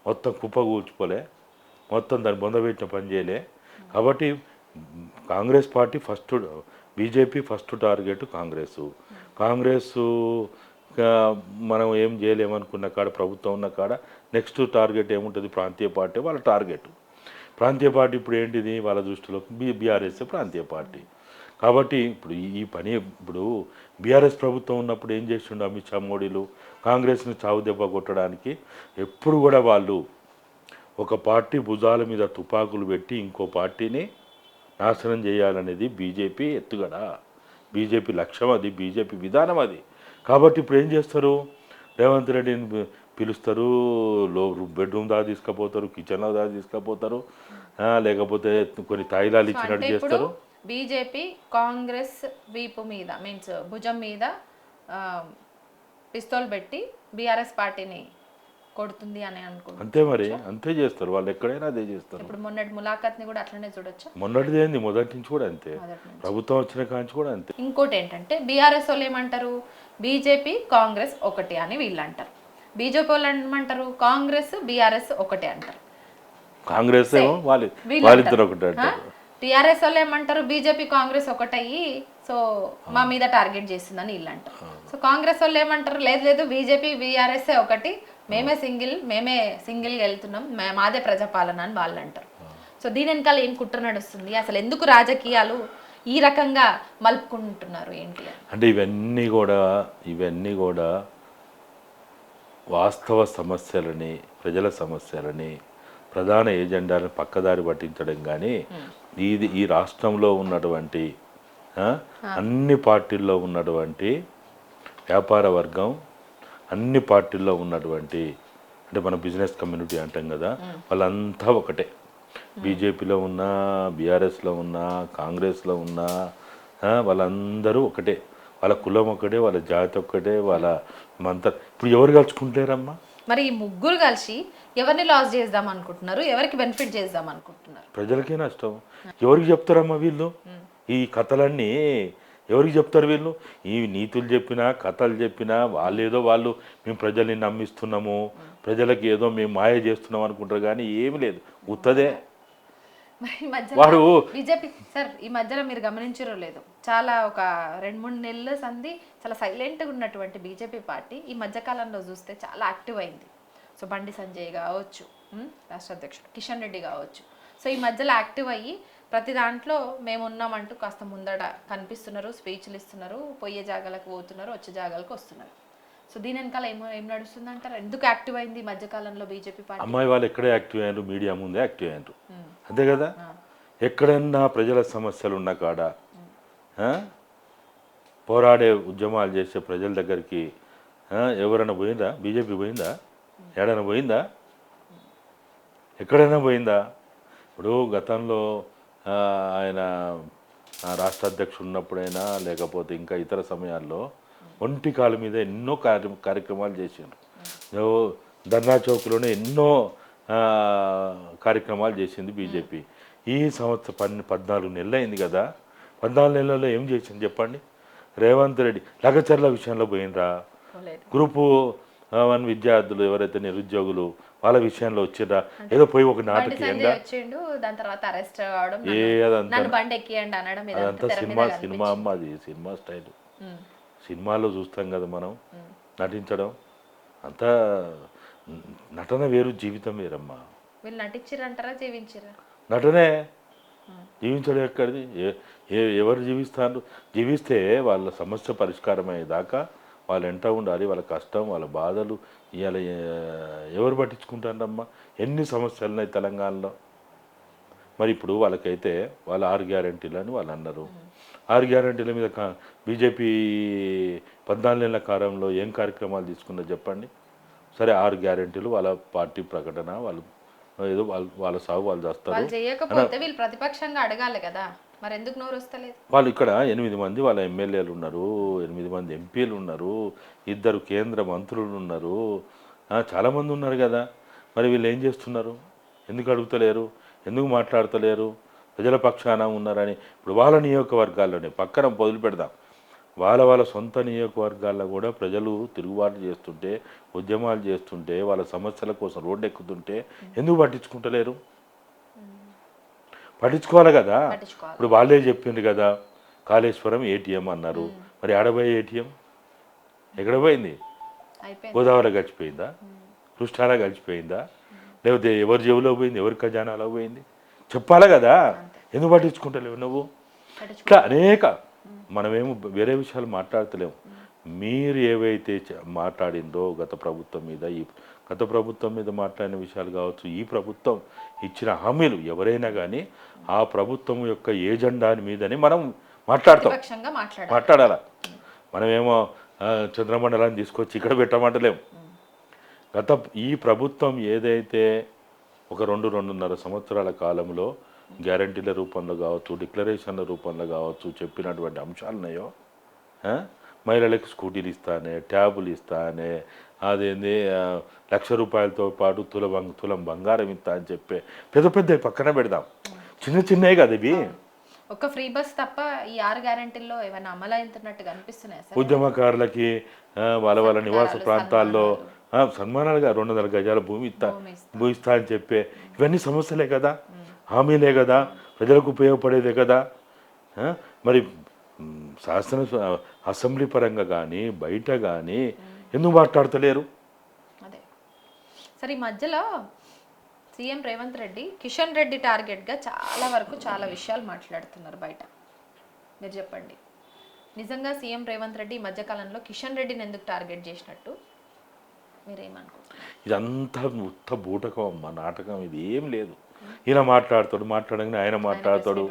Speaker 2: మొత్తం కుప్ప కూల్చిపోలే, మొత్తం దాన్ని బొందబెట్టిన పని చేయలే. కాబట్టి Congress party first, BJP first target Congress మనం ఏం చేయలేమనుకున్న కాడ, ప్రభుత్వం ఉన్న కాడ నెక్స్ట్ టార్గెట్ ఏముంటుంది? ప్రాంతీయ పార్టీ వాళ్ళ టార్గెట్. ప్రాంతీయ పార్టీ ఇప్పుడు ఏంటిది వాళ్ళ దృష్టిలో? బీఆర్ఎస్ ప్రాంతీయ పార్టీ. కాబట్టి ఇప్పుడు ఈ పని, ఇప్పుడు బీఆర్ఎస్ ప్రభుత్వం ఉన్నప్పుడు ఏం చేసిండు అమిత్ షా మోడీలు? కాంగ్రెస్ని చావు దెబ్బ కొట్టడానికి ఎప్పుడు కూడా వాళ్ళు ఒక పార్టీ భుజాల మీద తుపాకులు పెట్టి ఇంకో పార్టీని నాశనం చేయాలనేది బీజేపీ ఎత్తుగడ, బీజేపీ లక్ష్యం అది, బీజేపీ విధానం అది. కాబట్టి ఇప్పుడు ఏం చేస్తారు? రేవంత్ రెడ్డిని పిలుస్తారు, బెడ్రూమ్ దాకా తీసుకుపోతారు, కిచెన్లో దాకా తీసుకుపోతారు, లేకపోతే కొన్ని తాయిలాలు ఇచ్చినట్టు చేస్తారు.
Speaker 1: బీజేపీ కాంగ్రెస్ వీపు మీద మీన్స్ భుజం మీద పిస్తోల్ పెట్టి బీఆర్ఎస్ పార్టీని కొడుతుంది అని అనుకుంటున్నారు.
Speaker 2: అంతే మరి, అంతే చేస్తారు వాళ్ళు, ఎక్కడైనా అదే చేస్తారు.
Speaker 1: ఇప్పుడు మొన్నటి ములాఖత్ని కూడా అట్లనే చూడొచ్చు.
Speaker 2: మొన్నటిది ఏంది, మొదటి నుంచి కూడా అంతే, ప్రభుత్వం వచ్చిన కాంచి కూడా అంతే.
Speaker 1: ఇంకోటి ఏంటంటే బీఆర్ఎస్ వాళ్ళు ఏమంటారు? బీజేపీ కాంగ్రెస్ ఒకటి అని వీళ్ళు అంటారు. బీజేపీ వాళ్ళు ఏమంటారు? కాంగ్రెస్ బీఆర్ఎస్ ఒకటే అంటారు.
Speaker 2: కాంగ్రెస్ ఏమో వాళ్ళిద్దరు ఒకటే అంటారు.
Speaker 1: టీఆర్ఎస్ వాళ్ళు ఏమంటారు? బీజేపీ కాంగ్రెస్ ఒకటయ్యి సో మా మీద టార్గెట్ చేస్తుందని వీళ్ళు అంటారు. సో కాంగ్రెస్ వాళ్ళు ఏమంటారు? లేదు లేదు, బీజేపీ బీఆర్ఎస్ ఒకటి, మేమే సింగిల్గా వెళ్తున్నాం, మాదే ప్రజాపాలన అని వాళ్ళు అంటారు. సో దీని వెనకాల ఏం కుట్ర నడుస్తుంది? అసలు ఎందుకు రాజకీయాలు ఈ రకంగా మలుపుకుంటున్నారు ఏంటి
Speaker 2: అంటే ఇవన్నీ కూడా వాస్తవ సమస్యలని, ప్రజల సమస్యలని, ప్రధాన ఏజెండాలను పక్కదారి పట్టించడం. కానీ ఈ రాష్ట్రంలో ఉన్నటువంటి అన్ని పార్టీల్లో ఉన్నటువంటి వ్యాపార వర్గం, అన్ని పార్టీల్లో ఉన్నటువంటి, అంటే మన బిజినెస్ కమ్యూనిటీ అంటాం కదా, వాళ్ళంతా ఒకటే. బీజేపీలో ఉన్నా, బీఆర్ఎస్లో ఉన్నా, కాంగ్రెస్లో ఉన్నా, వాళ్ళందరూ ఒకటే. వాళ్ళ కులం ఒకటే, వాళ్ళ జాతి ఒక్కటే, వాళ్ళ మంతా. ఇప్పుడు ఎవరు కలుసుకుంటారమ్మా?
Speaker 1: మరి ఈ ముగ్గురు కలిసి ఎవరిని లాస్ చేద్దాం అనుకుంటున్నారు? ఎవరికి బెనిఫిట్ చేద్దాం అనుకుంటున్నారు?
Speaker 2: ప్రజలకే నష్టం. ఎవరికి చెప్తారమ్మా వీళ్ళు? ఈ కథలన్నీ ఎవరికి చెప్తారు వీళ్ళు? ఈ నీతులు చెప్పినా, కథలు చెప్పినా వాళ్ళు మేము ప్రజల్ని నమ్మిస్తున్నాము, ప్రజలకి ఏదో మేము మాయ చేస్తున్నాం అనుకుంటారు. కానీ ఏమి లేదు, ఉత్తదే.
Speaker 1: వాడు బీజేపీ సార్ ఈ మధ్యలో మీరు గమనించారో లేదు, చాలా ఒక 2-3 నెలల సంధి చాలా సైలెంట్గా ఉన్నటువంటి బీజేపీ పార్టీ ఈ మధ్యకాలంలో చూస్తే చాలా యాక్టివ్ అయింది. సో బండి సంజయ్ కావచ్చు, రాష్ట్ర అధ్యక్షుడు కిషన్ రెడ్డి కావచ్చు, సో ఈ మధ్యలో యాక్టివ్ అయ్యి ప్రతి దాంట్లో మేము ఉన్నామంటూ కాస్త ముందడ కనిపిస్తున్నారు, స్పీచ్లు ఇస్తున్నారు, పోయే జాగాలకు పోతున్నారు, వచ్చే జాగాలకు వస్తున్నారు. సో దీని వెనకాల ఏం నడుస్తుంది అంటారు? ఎందుకు యాక్టివ్ అయింది ఈ మధ్యకాలంలో బీజేపీ పార్టీ?
Speaker 2: అమ్మాయి వాళ్ళు ఎక్కడే యాక్టివ్ అయ్యారు, మీడియా ముందే యాక్టివ్ అయ్యారు, అంతే కదా. ఎక్కడన్నా ప్రజల సమస్యలు ఉన్న కాడ పోరాడే ఉద్యమాలు చేసే ప్రజల దగ్గరికి ఎవరైనా పోయిందా? బీజేపీ పోయిందా? ఏడైనా పోయిందా? ఎక్కడైనా పోయిందా? ఇప్పుడు గతంలో ఆయన రాష్ట్ర అధ్యక్షుడు ఉన్నప్పుడైనా, లేకపోతే ఇంకా ఇతర సమయాల్లో ఒంటి కాలు మీద ఎన్నో కార్యక్రమాలు చేసిండ్రు. ధర్నా చౌక్లోనే ఎన్నో కార్యక్రమాలు చేసింది బీజేపీ. ఈ సంవత్సరం 14 నెలలు అయింది కదా, 14 నెలల్లో ఏం చేసింది చెప్పండి? రేవంత్ రెడ్డి లగచర్ల విషయంలో పోయినరా? గ్రూపు 1 విద్యార్థులు ఎవరైతే నిరుద్యోగులు వాళ్ళ విషయంలో వచ్చిర్రా? ఏదో పోయి ఒక నాటకీయంగా అదంతా సినిమా అమ్మ, అది సినిమా స్టైల్. సినిమాలో చూస్తాం కదా మనం, నటించడం అంతా నటన వేరు, జీవితం వేరమ్మా.
Speaker 1: వీళ్ళు నటించారంటారా, జీవించారా?
Speaker 2: నటనే. జీవించడం ఎక్కడిది? ఎవరు జీవిస్తారు? జీవిస్తే వాళ్ళ సమస్య పరిష్కారం అయ్యేదాకా వాళ్ళు ఎంట ఉండాలి. వాళ్ళ కష్టం, వాళ్ళ బాధలు ఇవాళ ఎవరు పట్టించుకుంటారమ్మా? ఎన్ని సమస్యలు ఉన్నాయి తెలంగాణలో. మరి ఇప్పుడు వాళ్ళకైతే వాళ్ళు 6 గ్యారెంటీలు అని వాళ్ళు అన్నారు. 6 గ్యారెంటీల మీద బీజేపీ 14 నెలల కాలంలో ఏం కార్యక్రమాలు తీసుకున్నదో చెప్పండి. సరే 6 గ్యారెంటీలు వాళ్ళ పార్టీ ప్రకటన, వాళ్ళు ఏదో వాళ్ళ సాగు వాళ్ళు చేస్తారు.
Speaker 1: వాళ్ళు చేయకపోతే వీళ్ళు ప్రతిపక్షంగా అడగాలి కదా, మరి ఎందుకు నోరు వస్తలేదు?
Speaker 2: వాళ్ళు ఇక్కడ 8 మంది వాళ్ళ ఎమ్మెల్యేలు ఉన్నారు, 8 మంది ఎంపీలు ఉన్నారు, 2 కేంద్ర మంత్రులు ఉన్నారు, చాలామంది ఉన్నారు కదా. మరి వీళ్ళు ఏం చేస్తున్నారు? ఎందుకు అడుగుతలేరు? ఎందుకు మాట్లాడతలేరు? ప్రజల పక్షాన ఉన్నారని. ఇప్పుడు వాళ్ళ నియోజకవర్గాల్లోనే పక్కన వదిలి పెడదాం, వాళ్ళ సొంత నియోజకవర్గాల్లో కూడా ప్రజలు తిరుగుబాటు చేస్తుంటే, ఉద్యమాలు చేస్తుంటే, వాళ్ళ సమస్యల కోసం రోడ్డు ఎక్కుతుంటే ఎందుకు పట్టించుకుంటలేరు? పట్టించుకోవాలి కదా. ఇప్పుడు వాళ్ళే చెప్పిండ్రు కదా, కాళేశ్వరం ఏటీఎం అన్నారు. మరి ఆడబోయే ఏటీఎం ఎక్కడ పోయింది? గోదావరి గడిచిపోయిందా? కృష్ణాలో గడిచిపోయిందా? లేకపోతే ఎవరి జేబులో పోయింది? ఎవరి ఖజానాలో పోయింది? చెప్పాలి కదా. ఎందుకు పట్టించుకుంటలేవు నువ్వు? ఇట్లా అనేక, మనమేమో వేరే విషయాలు మాట్లాడతలేము. మీరు ఏవైతే మాట్లాడిందో గత ప్రభుత్వం మీద, ఈ గత ప్రభుత్వం మీద మాట్లాడిన విషయాలు కావచ్చు, ఈ ప్రభుత్వం ఇచ్చిన హామీలు, ఎవరైనా కానీ ఆ ప్రభుత్వం యొక్క ఏజెండాని మీదని మనం మాట్లాడాల. మనమేమో చంద్రమండలాన్ని తీసుకొచ్చి ఇక్కడ పెట్టమంటలేము. ఈ ప్రభుత్వం ఏదైతే ఒక 2-2.5 సంవత్సరాల కాలంలో గ్యారంటీల రూపంలో కావచ్చు, డిక్లరేషన్ల రూపంలో కావచ్చు చెప్పినటువంటి అంశాలున్నాయో, మహిళలకు స్కూటీలు ఇస్తానే, ట్యాబులు ఇస్తానే, అదేంది ₹1,00,000 పాటు తులం బంగారం ఇస్తా అని చెప్పే పెద్ద పెద్ద పక్కన పెడదాం. చిన్నవి కదా ఇవి.
Speaker 1: ఒక ఫ్రీ బస్ తప్ప ఈ 6 గ్యారెంటీల్లో ఏమైనా అమలు అవుతున్నట్టుగా అనిపిస్తున్నాయి సార్?
Speaker 2: ఉద్యమకారులకి వాళ్ళ నివాస ప్రాంతాల్లో సన్మానాలుగా 200 గజాల భూమి ఇస్తా అని చెప్పే ఇవన్నీ సమస్యలే కదా, హామీలే కదా, ప్రజలకు ఉపయోగపడేదే కదా. మరి అసెంబ్లీ పరంగా కానీ బయట కానీ ఎందుకు మాట్లాడతలేరు?
Speaker 1: అదే సరే, ఈ మధ్యలో సీఎం రేవంత్ రెడ్డి కిషన్ రెడ్డి టార్గెట్గా చాలా విషయాలు మాట్లాడుతున్నారు బయట. మీరు చెప్పండి, నిజంగా సీఎం రేవంత్ రెడ్డి ఈ మధ్యకాలంలో కిషన్ రెడ్డిని ఎందుకు టార్గెట్ చేసినట్టు మీరేమనుకుంటున్నారు?
Speaker 2: ఇదంతా ఉత్త బూటకం అమ్మ, నాటకం. ఇది ఏం లేదు. ఈయన మాట్లాడగానే ఆయన మాట్లాడతాడు.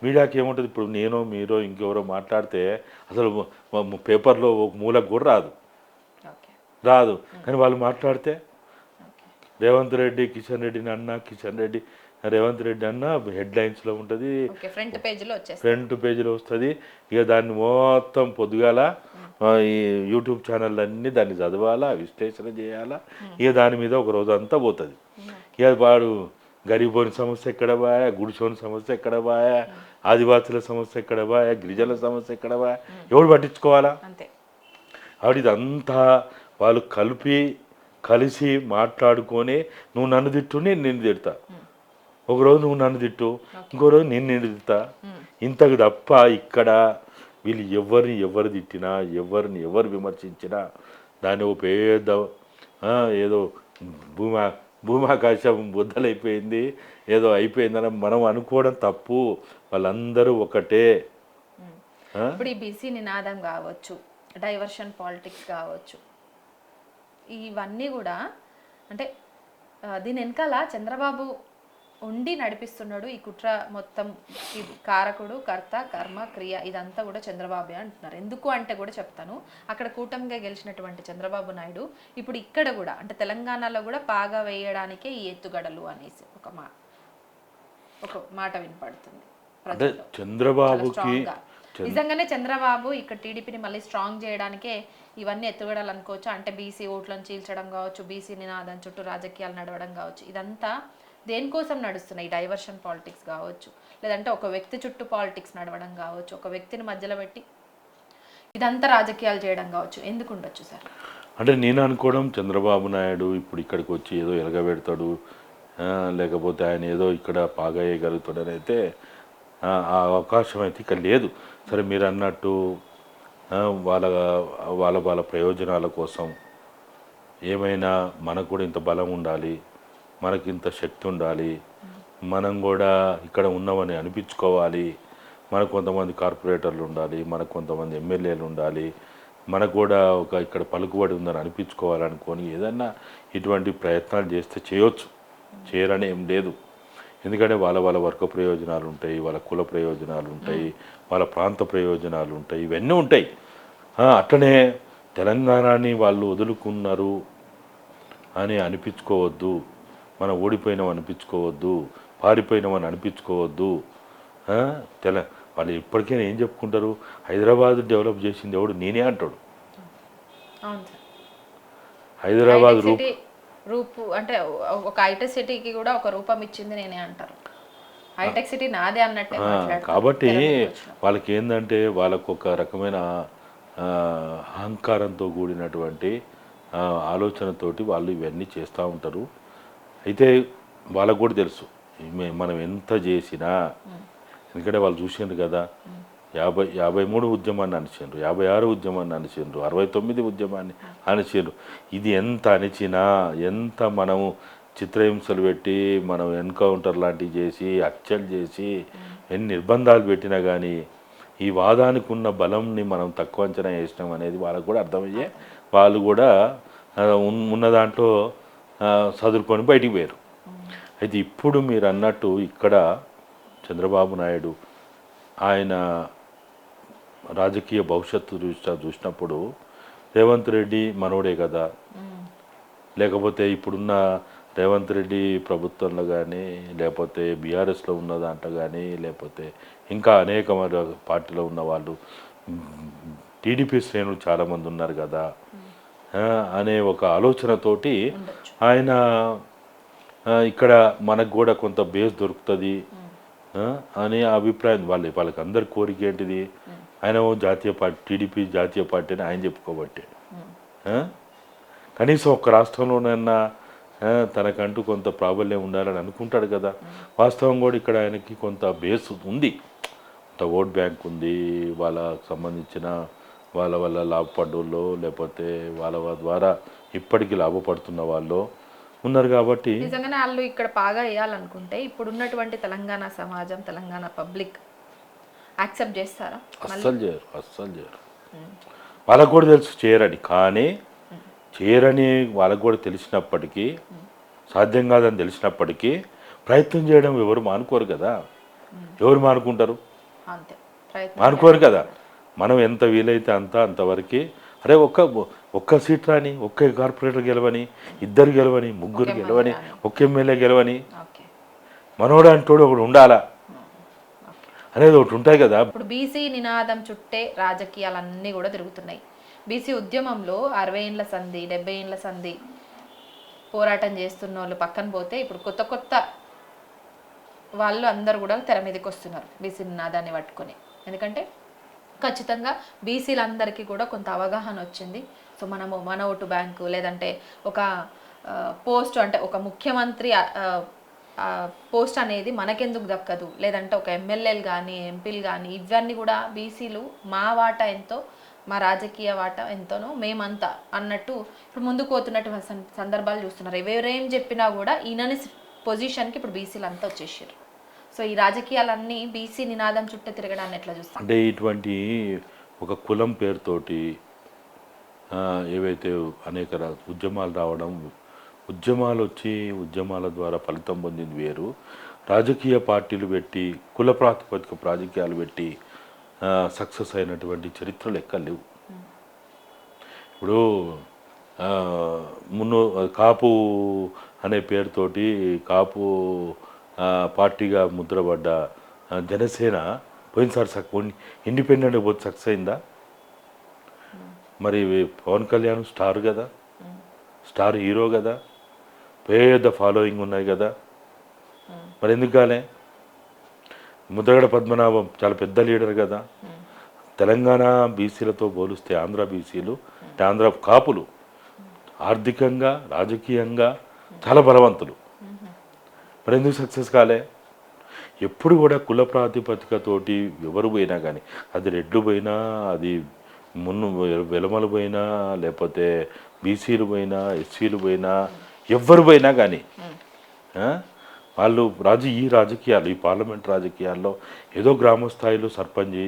Speaker 2: మీడియాకి ఏముంటుంది? ఇప్పుడు నేను, మీరో, ఇంకెవరో మాట్లాడితే అసలు పేపర్లో ఒక మూలకు కూడా రాదు. కానీ వాళ్ళు మాట్లాడితే రేవంత్ రెడ్డి కిషన్ రెడ్డిని అన్న, కిషన్ రెడ్డి రేవంత్ రెడ్డి అన్న హెడ్లైన్స్లో ఉంటుంది, ఫ్రంట్ పేజీలో వస్తుంది. ఇక దాన్ని మొత్తం పొద్దుగాల ఈ యూట్యూబ్ ఛానల్ అన్నీ దాన్ని చదవాలా, విశ్లేషణ చేయాలా. ఇక దాని మీద ఒక రోజు అంతా పోతుంది. ఇక వాడు గరీబోని సమస్య ఎక్కడ బాయా, గుడిసోని సమస్య ఎక్కడ బాయా, ఆదివాసుల సమస్య ఎక్కడ బాయా, గిరిజనుల సమస్య ఎక్కడ బాయా, ఎవడు పట్టించుకోవాలా? ఇదంతా వాళ్ళు కలిసి మాట్లాడుకొని, నువ్వు నన్ను తిట్టు, నేను నిన్ను తిడతా, ఒకరోజు నువ్వు నన్ను తిట్టు, ఇంకో రోజు నేను నిన్ను తిడతా. ఇంతకు తప్ప ఇక్కడ వీళ్ళు ఎవరు తిట్టినా, ఎవరు విమర్శించినా దాన్ని ఒక పెద్ద ఏదో భూమాకాశం బుద్ధలైపోయింది, ఏదో అయిపోయిందని మనం అనుకోవడం తప్పు. వాళ్ళందరూ ఒకటే.
Speaker 1: ఇప్పుడు ఈ బీసీ నినాదం కావచ్చు, డైవర్షన్ పాలిటిక్స్ కావచ్చు, ఇవన్నీ కూడా అంటే దీని వెనకాల చంద్రబాబు ఉండి నడిపిస్తున్నాడు. ఈ కుట్ర మొత్తం ఈ కారకుడు, కర్త, కర్మ, క్రియ ఇదంతా కూడా చంద్రబాబే అంటున్నారు. ఎందుకు అంటే కూడా చెప్తాను, అక్కడ కూటమిగా గెలిచినటువంటి చంద్రబాబు నాయుడు ఇప్పుడు ఇక్కడ కూడా అంటే తెలంగాణలో కూడా పాగా వేయడానికే ఈ ఎత్తుగడలు అనేసి ఒక మాట వినపడుతుంది.
Speaker 2: చంద్రబాబుకి
Speaker 1: నిజంగానే చంద్రబాబు ఇక్కడ టీడీపీని మళ్ళీ స్ట్రాంగ్ చేయడానికే ఇవన్నీ ఎత్తుగడలు అనుకోవచ్చు. అంటే బీసీ ఓట్లను చీల్చడం కావచ్చు, బీసీ నినాదం చుట్టూ రాజకీయాలు నడవడం కావచ్చు, ఇదంతా దేనికోసం నడుస్తున్నాయి? డైవర్షన్ పాలిటిక్స్ కావచ్చు, లేదంటే ఒక వ్యక్తి చుట్టూ పాలిటిక్స్ నడవడం కావచ్చు, ఒక వ్యక్తిని మధ్యలో పెట్టి ఇదంతా రాజకీయాలు చేయడం కావచ్చు. ఎందుకు ఉండొచ్చు సార్?
Speaker 2: అంటే నేను అనుకోవడం, చంద్రబాబు నాయుడు ఇప్పుడు ఇక్కడికి వచ్చి ఏదో ఎలగబెడతాడు, లేకపోతే ఆయన ఏదో ఇక్కడ పాగేయగలుగుతాడని అయితే ఆ అవకాశం అయితే ఇక్కడ లేదు. సరే, మీరు అన్నట్టు వాళ్ళ ప్రయోజనాల కోసం ఏమైనా మనకు కూడా ఇంత బలం ఉండాలి, మనకి ఇంత శక్తి ఉండాలి, మనం కూడా ఇక్కడ ఉన్నామని అనిపించుకోవాలి, మనకు కొంతమంది కార్పొరేటర్లు ఉండాలి, మనకు కొంతమంది ఎమ్మెల్యేలు ఉండాలి, మనకు కూడా ఇక్కడ పలుకుబడి ఉందని అనిపించుకోవాలనుకొని ఏదన్నా ఇటువంటి ప్రయత్నాలు చేస్తే చేయొచ్చు. చేయరని ఏం లేదు. ఎందుకంటే వాళ్ళ వర్గ ప్రయోజనాలు ఉంటాయి, వాళ్ళ కుల ప్రయోజనాలు ఉంటాయి, వాళ్ళ ప్రాంత ప్రయోజనాలు ఉంటాయి, ఇవన్నీ ఉంటాయి. అట్లనే తెలంగాణని వాళ్ళు వదులుకున్నారు అని అనిపించుకోవద్దు, మనం ఓడిపోయినాం అనిపించుకోవద్దు, పారిపోయినామని అనిపించుకోవద్దు. ఆ, తెల వాళ్ళు ఇప్పటికైనా ఏం చెప్పుకుంటారు, హైదరాబాద్ డెవలప్ చేసింది ఎవడు, నేనే అంటాడు.
Speaker 1: అవును సార్.
Speaker 2: హైదరాబాద్
Speaker 1: హైటెక్ సిటీ రూపు అంటే ఒక హైటెక్ సిటీకి కూడా ఒక రూపం ఇచ్చింది నేనే అంటారు. హైటెక్ సిటీ నాదే అన్నట్టే మాట్లాడతారు
Speaker 2: కాబట్టి
Speaker 1: తెర మీదకి వచ్చినప్పుడు.
Speaker 2: వాళ్ళకి ఏంటంటే వాళ్ళకు ఒక రకమైన ఆ, అహంకారంతో కూడినటువంటి ఆలోచనతోటి వాళ్ళు ఇవన్నీ చేస్తూ ఉంటారు. అయితే వాళ్ళకు కూడా తెలుసు మనం ఎంత చేసినా, ఎందుకంటే వాళ్ళు చూసిండ్రు కదా, 53 ఉద్యమాన్ని అణిచిండ్రు, 56 ఉద్యమాన్ని అణిచిండ్రు, 69 ఉద్యమాన్ని అణిచిండ్రు. ఇది ఎంత అణిచినా, ఎంత మనము చిత్రహింసలు పెట్టి, మనం ఎన్కౌంటర్ లాంటివి చేసి, హత్యలు చేసి, ఎన్ని నిర్బంధాలు పెట్టినా కానీ ఈ వాదానికి ఉన్న బలంని మనం తక్కువ అంచనా వేసినాం అనేది వాళ్ళకు కూడా అర్థమయ్యే, వాళ్ళు కూడా ఉన్న దాంట్లో చదువుకొని బయటికి పోయారు. అయితే ఇప్పుడు మీరు అన్నట్టు ఇక్కడ చంద్రబాబు నాయుడు ఆయన రాజకీయ భవిష్యత్తు చూసినప్పుడు రేవంత్ రెడ్డి మనోడే కదా, లేకపోతే ఇప్పుడున్న రేవంత్ రెడ్డి ప్రభుత్వంలో కానీ, లేకపోతే బీఆర్ఎస్లో ఉన్న దాంట్లో కానీ, లేకపోతే ఇంకా అనేక పార్టీలో ఉన్న వాళ్ళు, టీడీపీ శ్రేణులు చాలామంది ఉన్నారు కదా అనే ఒక ఆలోచనతోటి ఆయన ఇక్కడ మనకు కూడా కొంత బేస్ దొరుకుతుంది అనే అభిప్రాయం వాళ్ళకి అందరి కోరిక ఏంటిది, ఆయన జాతీయ పార్టీ, టీడీపీ జాతీయ పార్టీ అని ఆయన చెప్పుకోబట్టే. కనీసం ఒక రాష్ట్రంలోనైనా తనకంటూ కొంత ప్రాబల్యం ఉండాలని అనుకుంటాడు కదా. వాస్తవం కూడా ఇక్కడ ఆయనకి కొంత బేస్ ఉంది, కొంత ఓట్ బ్యాంక్ ఉంది, వాళ్ళకు సంబంధించిన వాళ్ళ లాభపడ్డోళ్ళు, లేకపోతే వాళ్ళ ద్వారా ఇప్పటికీ లాభపడుతున్న వాళ్ళు ఉన్నారు. కాబట్టి
Speaker 1: నిజంగానే వాళ్ళు ఇక్కడ బాగా వేయాలనుకుంటే ఇప్పుడు ఉన్నటువంటి తెలంగాణ సమాజం, తెలంగాణ పబ్లిక్ యాక్సెప్ట్ చేస్తారా?
Speaker 2: అస్సలు చేయరు. వాళ్ళకు కూడా తెలుసు చేయరని, కానీ చేయరని వాళ్ళకు కూడా తెలిసినప్పటికీ, సాధ్యం కాదని తెలిసినప్పటికీ ప్రయత్నం చేయడం ఎవరు మానుకోరు కదా. ఎవరు మానుకుంటారు? మానుకోరు కదా. మనం ఎంత వీలైతే అంతవరకు, అరే ఒక్క సీట్ రాని, ఒక్క కార్పొరేటర్ గెలవని, ఇద్దరు గెలవని, ముగ్గురు గెలవని, ఒక్క ఎమ్మెల్యే గెలవని, మనోడు అంటోడు ఒకడు ఉండాలా అనేది ఒకటి ఉంటాయి కదా.
Speaker 1: ఇప్పుడు బీసీ నినాదం చుట్టే రాజకీయాలన్నీ కూడా తిరుగుతున్నాయి. బీసీ ఉద్యమంలో 60 ఏళ్ళ సంధి, 70 ఏళ్ళ సంధి పోరాటం చేస్తున్న వాళ్ళు పక్కన పోతే ఇప్పుడు కొత్త వాళ్ళు అందరు కూడా తెర మీదకి వస్తున్నారు బీసీ నినాదాన్ని పట్టుకొని. ఎందుకంటే ఖచ్చితంగా బీసీలందరికీ కూడా కొంత అవగాహన వచ్చింది. సో మనము మన ఓటు బ్యాంకు, లేదంటే ఒక పోస్ట్, అంటే ఒక ముఖ్యమంత్రి పోస్ట్ అనేది మనకెందుకు దక్కదు, లేదంటే ఒక ఎమ్మెల్యేలు కానీ, ఎంపీలు కానీ, ఇవన్నీ కూడా బీసీలు మా వాటా ఎంతో, మా రాజకీయ వాటా ఎంతనో మేమంతా అన్నట్టు ఇప్పుడు ముందుకు పోతున్నటువంటి సందర్భాలు చూస్తున్నారు. ఎవరేం చెప్పినా కూడా ఈయనని పొజిషన్కి ఇప్పుడు బీసీలు అంతా వచ్చేసారు. సో ఈ రాజకీయాలన్నీ బీసీ నినాదం చుట్టూ తిరగడాన్ని ఎట్లా చూస్తారు?
Speaker 2: అంటే ఇటువంటి ఒక కులం పేరుతోటి ఏవైతే అనేక ఉద్యమాలు రావడం, ఉద్యమాలు వచ్చి ఉద్యమాల ద్వారా ఫలితం పొందింది వేరు, రాజకీయ పార్టీలు పెట్టి కుల ప్రాతిపదిక రాజకీయాలు పెట్టి సక్సెస్ అయినటువంటి చరిత్రలు ఎక్కలేవు. ఇప్పుడు కాపు అనే పేరుతోటి కాపు పార్టీగా ముద్రపడ్డ జనసేన పోయినసారి ఇండిపెండెంట్ పోతే సక్సెస్ అయిందా? మరి పవన్ కళ్యాణ్ స్టార్ కదా, స్టార్ హీరో కదా, పెద్ద ఫాలోయింగ్ ఉన్నాయి కదా, మరి ఎందుకు కాలే? ముద్రగడ పద్మనాభం చాలా పెద్ద లీడర్ కదా. తెలంగాణ బీసీలతో పోలిస్తే ఆంధ్ర బీసీలు, ఆంధ్ర కాపులు ఆర్థికంగా, రాజకీయంగా చాలా బలవంతులు. మరి ఎందుకు సక్సెస్ కాలే? ఎప్పుడు కూడా కుల ప్రాతిపదికతోటి ఎవరు పోయినా కానీ, అది రెడ్లు పోయినా, అది వెలమలు పోయినా, లేకపోతే బీసీలు పోయినా, ఎస్సీలు పోయినా, ఎవ్వరు పోయినా కానీ వాళ్ళు ఈ రాజకీయాలు, ఈ పార్లమెంట్ రాజకీయాల్లో ఏదో గ్రామ స్థాయిలో సర్పంచ్,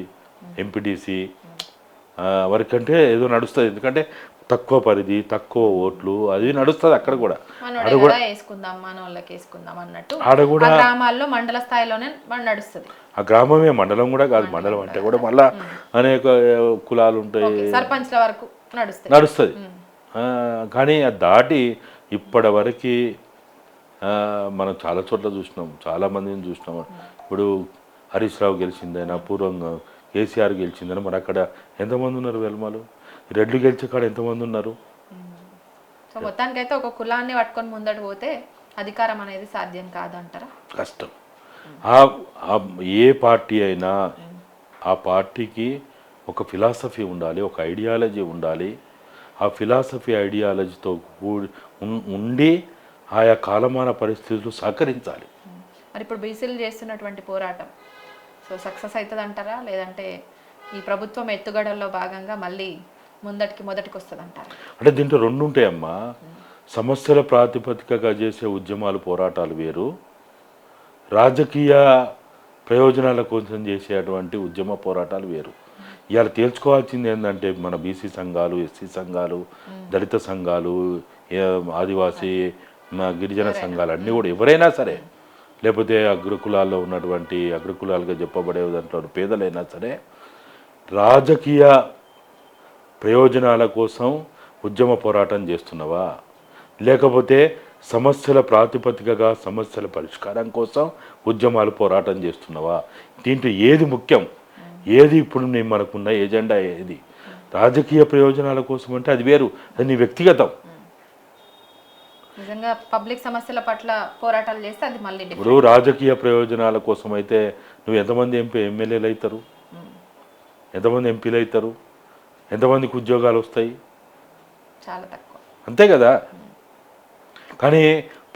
Speaker 2: ఎంపీటీసీ, వరకంటే ఏదో నడుస్తుంది. ఎందుకంటే తక్కువ పరిధి, తక్కువ ఓట్లు, అది నడుస్తుంది అక్కడ కూడా.
Speaker 1: మనోడే కదా వేసుకుందాం, మన వాళ్ళకి వేసుకుందాం అన్నట్టు
Speaker 2: ఆడ కూడా
Speaker 1: ఆ గ్రామాల్లో మండల స్థాయిలోనే నడుస్తుంది.
Speaker 2: ఆ గ్రామమే, మండలం కూడా కాదు. మండలం అంటే కూడా మళ్ళా అనేక కులాలు ఉంటాయి,
Speaker 1: సర్పంచ్ల వరకు
Speaker 2: నడుస్తుంది. కానీ అది దాటి ఇప్పటి వరకు మనం చాలా చోట్ల చూసినాం, చాలా మందిని చూసినాం. ఇప్పుడు హరీష్ రావు గెలిచిందైనా, పూర్వంగా కేసీఆర్ గెలిచిందని, మరి అక్కడ ఎంతమంది ఉన్నారు వెల్మలు? రెడ్లు గెలిచే కాడ ఎంతమంది ఉన్నారు?
Speaker 1: సో మొత్తానికైతే ఒక కులాన్ని పట్టుకొని ముందట పోతే అధికారం అనేది సాధ్యం కాదు అంటారా?
Speaker 2: కష్టం. ఏ పార్టీ అయినా ఆ పార్టీకి ఒక ఫిలాసఫీ ఉండాలి, ఒక ఐడియాలజీ ఉండాలి. ఆ ఫిలాసఫీ ఐడియాలజీతో ఉండి ఆయా కాలమాన పరిస్థితులు సహకరించాలి.
Speaker 1: మరి ఇప్పుడు బీసీలు చేస్తున్నటువంటి పోరాటం సో సక్సెస్ అవుతుంది అంటారా, లేదంటే ఈ ప్రభుత్వం ఎత్తుగడల్లో భాగంగా మళ్ళీ మొదటికి వస్తుంది అంటారా?
Speaker 2: అంటే దీంట్లో రెండు ఉంటాయమ్మా. సమస్యల ప్రాతిపదికగా చేసే ఉద్యమాలు, పోరాటాలు వేరు, రాజకీయ ప్రయోజనాల కోసం చేసేటువంటి ఉద్యమ పోరాటాలు వేరు. ఇవాళ తేల్చుకోవాల్సింది ఏంటంటే మన బీసీ సంఘాలు, ఎస్సీ సంఘాలు, దళిత సంఘాలు, ఆదివాసీ గిరిజన సంఘాలు అన్నీ కూడా ఎవరైనా సరే, లేకపోతే అగ్రకులాల్లో ఉన్నటువంటి అగ్రకులాలుగా చెప్పబడే దాంట్లో పేదలైనా సరే, రాజకీయ ప్రయోజనాల కోసం ఉద్యమ పోరాటం చేస్తున్నావా, లేకపోతే సమస్యల ప్రాతిపదికగా సమస్యల పరిష్కారం కోసం ఉద్యమాలు పోరాటం చేస్తున్నావా? దీంట్లో ఏది ముఖ్యం, ఏది ఇప్పుడు మనకున్న ఎజెండా ఏది? రాజకీయ ప్రయోజనాల కోసం అంటే అది వేరు, అది నీ వ్యక్తిగతం.
Speaker 1: నిజంగా పబ్లిక్ సమస్యల పట్ల పోరాటాలు చేస్తే అది మళ్ళీ
Speaker 2: ఇప్పుడు రాజకీయ ప్రయోజనాల కోసం అయితే నువ్వు ఎంతమంది ఎమ్మెల్యేలు అవుతారు, ఎంతమంది ఎంపీలు అవుతారు, ఎంతమందికి ఉద్యోగాలు వస్తాయి?
Speaker 1: చాలా తక్కువ. అంతే
Speaker 2: అంతే కదా. కానీ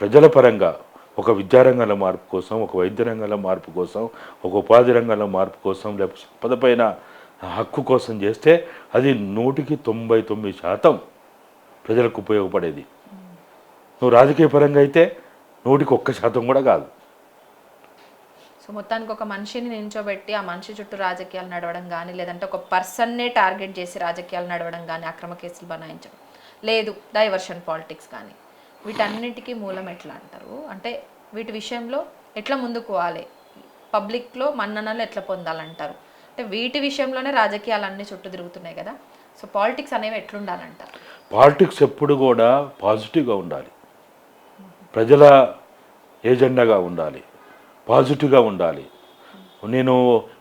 Speaker 2: ప్రజల పరంగా ఒక విద్యారంగంలో మార్పు కోసం, ఒక వైద్య రంగంలో మార్పు కోసం, ఒక ఉపాధి రంగంలో మార్పు కోసం, లేకపోతే సంపద పైన హక్కు కోసం చేస్తే అది 99% ప్రజలకు ఉపయోగపడేది. నువ్వు రాజకీయ పరంగా అయితే 1% కూడా కాదు.
Speaker 1: సో మొత్తానికి ఒక మనిషిని నిల్చోబెట్టి ఆ మనిషి చుట్టూ రాజకీయాలు నడవడం కానీ, లేదంటే ఒక పర్సన్నే టార్గెట్ చేసి రాజకీయాలు నడవడం కానీ, అక్రమ కేసులు బనాయించడం లేదు, డైవర్షన్ పాలిటిక్స్ కానీ, వీటన్నిటికీ మూలం ఎట్లా అంటారు? అంటే వీటి విషయంలో ఎట్లా ముందుకు పోవాలి, పబ్లిక్లో మన్ననలు ఎట్లా పొందాలంటారు? అంటే వీటి విషయంలోనే రాజకీయాలన్నీ చుట్టూ తిరుగుతున్నాయి కదా. సో పాలిటిక్స్ అనేవి ఎట్లుండాలంటారు?
Speaker 2: పాలిటిక్స్ ఎప్పుడు కూడా పాజిటివ్గా ఉండాలి, ప్రజల ఏజెండాగా ఉండాలి, పాజిటివ్గా ఉండాలి. నేను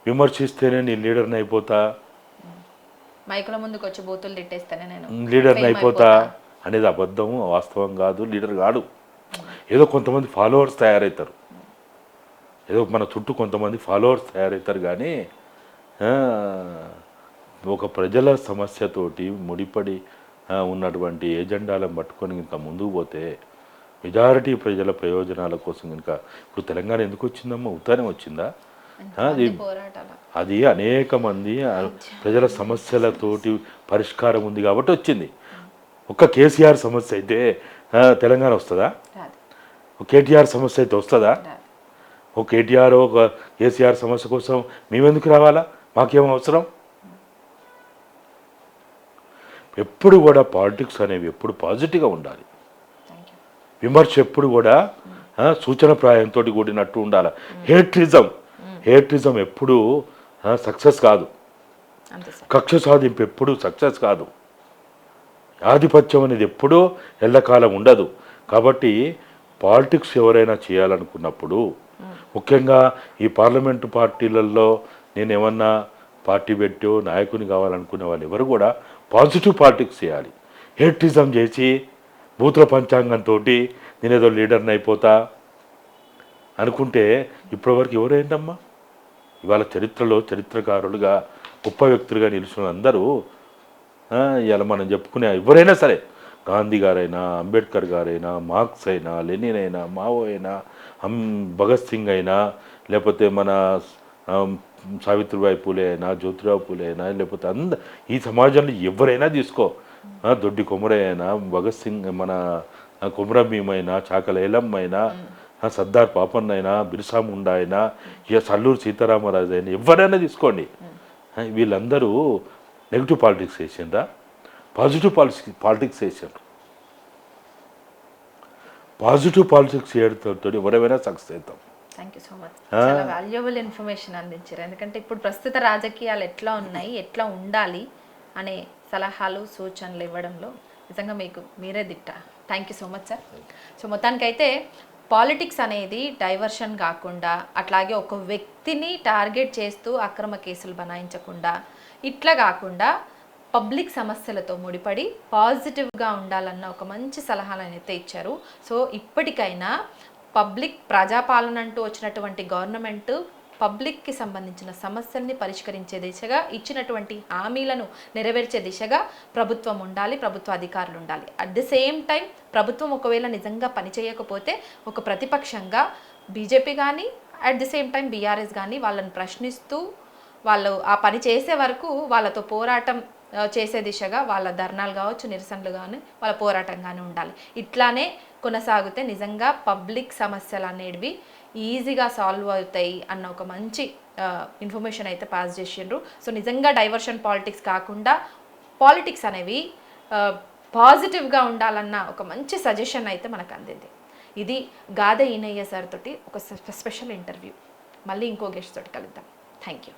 Speaker 2: విమర్శిస్తేనే నేను లీడర్ని అయిపోతా,
Speaker 1: మైకుల ముందుకు వచ్చి బూతులు తిట్టేస్తేనే నేను
Speaker 2: లీడర్ని అయిపోతా అనేది అబద్ధము, వాస్తవం కాదు. లీడర్ కాడు. ఏదో కొంతమంది ఫాలోవర్స్ తయారవుతారు, ఏదో మన చుట్టూ కొంతమంది ఫాలోవర్స్ తయారవుతారు. కానీ ఒక ప్రజల సమస్యతోటి ముడిపడి ఉన్నటువంటి ఏజెండాలను పట్టుకొని ఇంకా ముందుకు పోతే మెజారిటీ ప్రజల ప్రయోజనాల కోసం కనుక, ఇప్పుడు తెలంగాణ ఎందుకు వచ్చిందమ్మా? ఉత్తానం వచ్చిందా? అది అనేక మంది ప్రజల సమస్యలతోటి పరిష్కారం ఉంది కాబట్టి వచ్చింది. ఒక్క కేసీఆర్ సమస్య అయితే తెలంగాణ వస్తుందా? ఒక కేటీఆర్ సమస్య అయితే వస్తుందా? ఒక కేటీఆర్ ఒక కేసీఆర్ సమస్య కోసం మేమెందుకు రావాలా? మాకేం అవసరం? ఎప్పుడు కూడా పాలిటిక్స్ అనేవి ఎప్పుడు పాజిటివ్గా ఉండాలి. విమర్శ ఎప్పుడు కూడా సూచనప్రాయంతో కూడినట్టు ఉండాలి. హేట్రిజం ఎప్పుడు సక్సెస్ కాదు. కక్ష సాధింపు ఎప్పుడు సక్సెస్ కాదు. ఆధిపత్యం అనేది ఎప్పుడూ ఎల్లకాలం ఉండదు. కాబట్టి పాలిటిక్స్ ఎవరైనా చేయాలనుకున్నప్పుడు, ముఖ్యంగా ఈ పార్లమెంటు పార్టీలలో నేను ఏమన్నా పార్టీ పెట్టో నాయకుని కావాలనుకునే వాళ్ళు ఎవరు కూడా పాజిటివ్ పాలిటిక్స్ చేయాలి. హేట్రిజం చేసి భూతుల పంచాంగంతో నేనేదో లీడర్ని అయిపోతా అనుకుంటే ఇప్పటివరకు ఎవరైందమ్మా? ఇవాళ చరిత్రలో చరిత్రకారులుగా గొప్ప వ్యక్తులుగా నిలిచిన అందరూ ఇలా మనం చెప్పుకునే ఎవరైనా సరే, గాంధీ గారైనా, అంబేద్కర్ గారైనా, మార్క్స్ అయినా, లెనిన్ అయినా, మావో అయినా, భగత్ సింగ్ అయినా, లేకపోతే మన సావిత్రిబాయి పూలే అయినా, జ్యోతిరావు పూలే అయినా, లేకపోతే ఈ సమాజంలో ఎవరైనా తీసుకో, దొడ్డి కొమరయ్య అయినా, భగత్ సింగ్, మన కొమరం భీమ్ అయినా, చాకల ఏలమ్మ అయినా, సర్దార్ పాపన్న అయినా, బిర్సా ముండా అయినా, ఇక సల్లూరు సీతారామరాజు అయినా, ఎవరైనా తీసుకోండి. వీళ్ళందరూ నెగిటివ్ పాలిటిక్స్ వేసిండ్రా, పాజిటివ్ పాలిటిక్స్ వేసిండ్రు. పాజిటివ్ పాలిటిక్స్ చేయడంతో ఎవరైనా సక్సెస్ అవుతాం.
Speaker 1: Thank you so much. చాలా వాల్యుబుల్ ఇన్ఫర్మేషన్ అందించారు. ఎందుకంటే ఇప్పుడు ప్రస్తుత రాజకీయాలు ఎట్లా ఉన్నాయి, ఎట్లా ఉండాలి అనే సలహాలు సూచనలు ఇవ్వడంలో నిజంగా మీరే దిట్ట. Thank you so much sir. So మొత్తానికైతే పాలిటిక్స్ అనేది డైవర్షన్ కాకుండా, అట్లాగే ఒక వ్యక్తిని టార్గెట్ చేస్తూ అక్రమ కేసులు బనాయించకుండా, ఇట్లా కాకుండా పబ్లిక్ సమస్యలతో ముడిపడి పాజిటివ్గా ఉండాలన్న ఒక మంచి సలహాలను అయితే ఇచ్చారు. సో ఇప్పటికైనా పబ్లిక్ ప్రజాపాలన అంటూ వచ్చినటువంటి గవర్నమెంట్ పబ్లిక్కి సంబంధించిన సమస్యల్ని పరిష్కరించే దిశగా, ఇచ్చినటువంటి హామీలను నెరవేర్చే దిశగా ప్రభుత్వం ఉండాలి, ప్రభుత్వ అధికారులు ఉండాలి. అట్ ది సేమ్ టైం ప్రభుత్వం ఒకవేళ నిజంగా పనిచేయకపోతే ఒక ప్రతిపక్షంగా బీజేపీ కానీ, at the same time BRS కానీ వాళ్ళని ప్రశ్నిస్తూ వాళ్ళు ఆ పని చేసే వరకు వాళ్ళతో పోరాటం చేసే దిశగా వాళ్ళ ధర్నాలు కావచ్చు, నిరసనలు కానీ, వాళ్ళ పోరాటం కానీ ఉండాలి. ఇట్లానే కొనసాగితే నిజంగా పబ్లిక్ సమస్యలు అనేవి ఈజీగా సాల్వ్ అవుతాయి అన్న ఒక మంచి ఇన్ఫర్మేషన్ అయితే పాస్ చేసిండ్రు. సో నిజంగా డైవర్షన్ పాలిటిక్స్ కాకుండా పాలిటిక్స్ అనేవి పాజిటివ్గా ఉండాలన్న ఒక మంచి సజెషన్ అయితే మనకు అందింది. ఇది గాదె ఈనయ్య సార్ తోటి ఒక స్పెషల్ ఇంటర్వ్యూ. మళ్ళీ ఇంకో గెస్ట్ తోటి కలుద్దాం. Thank you.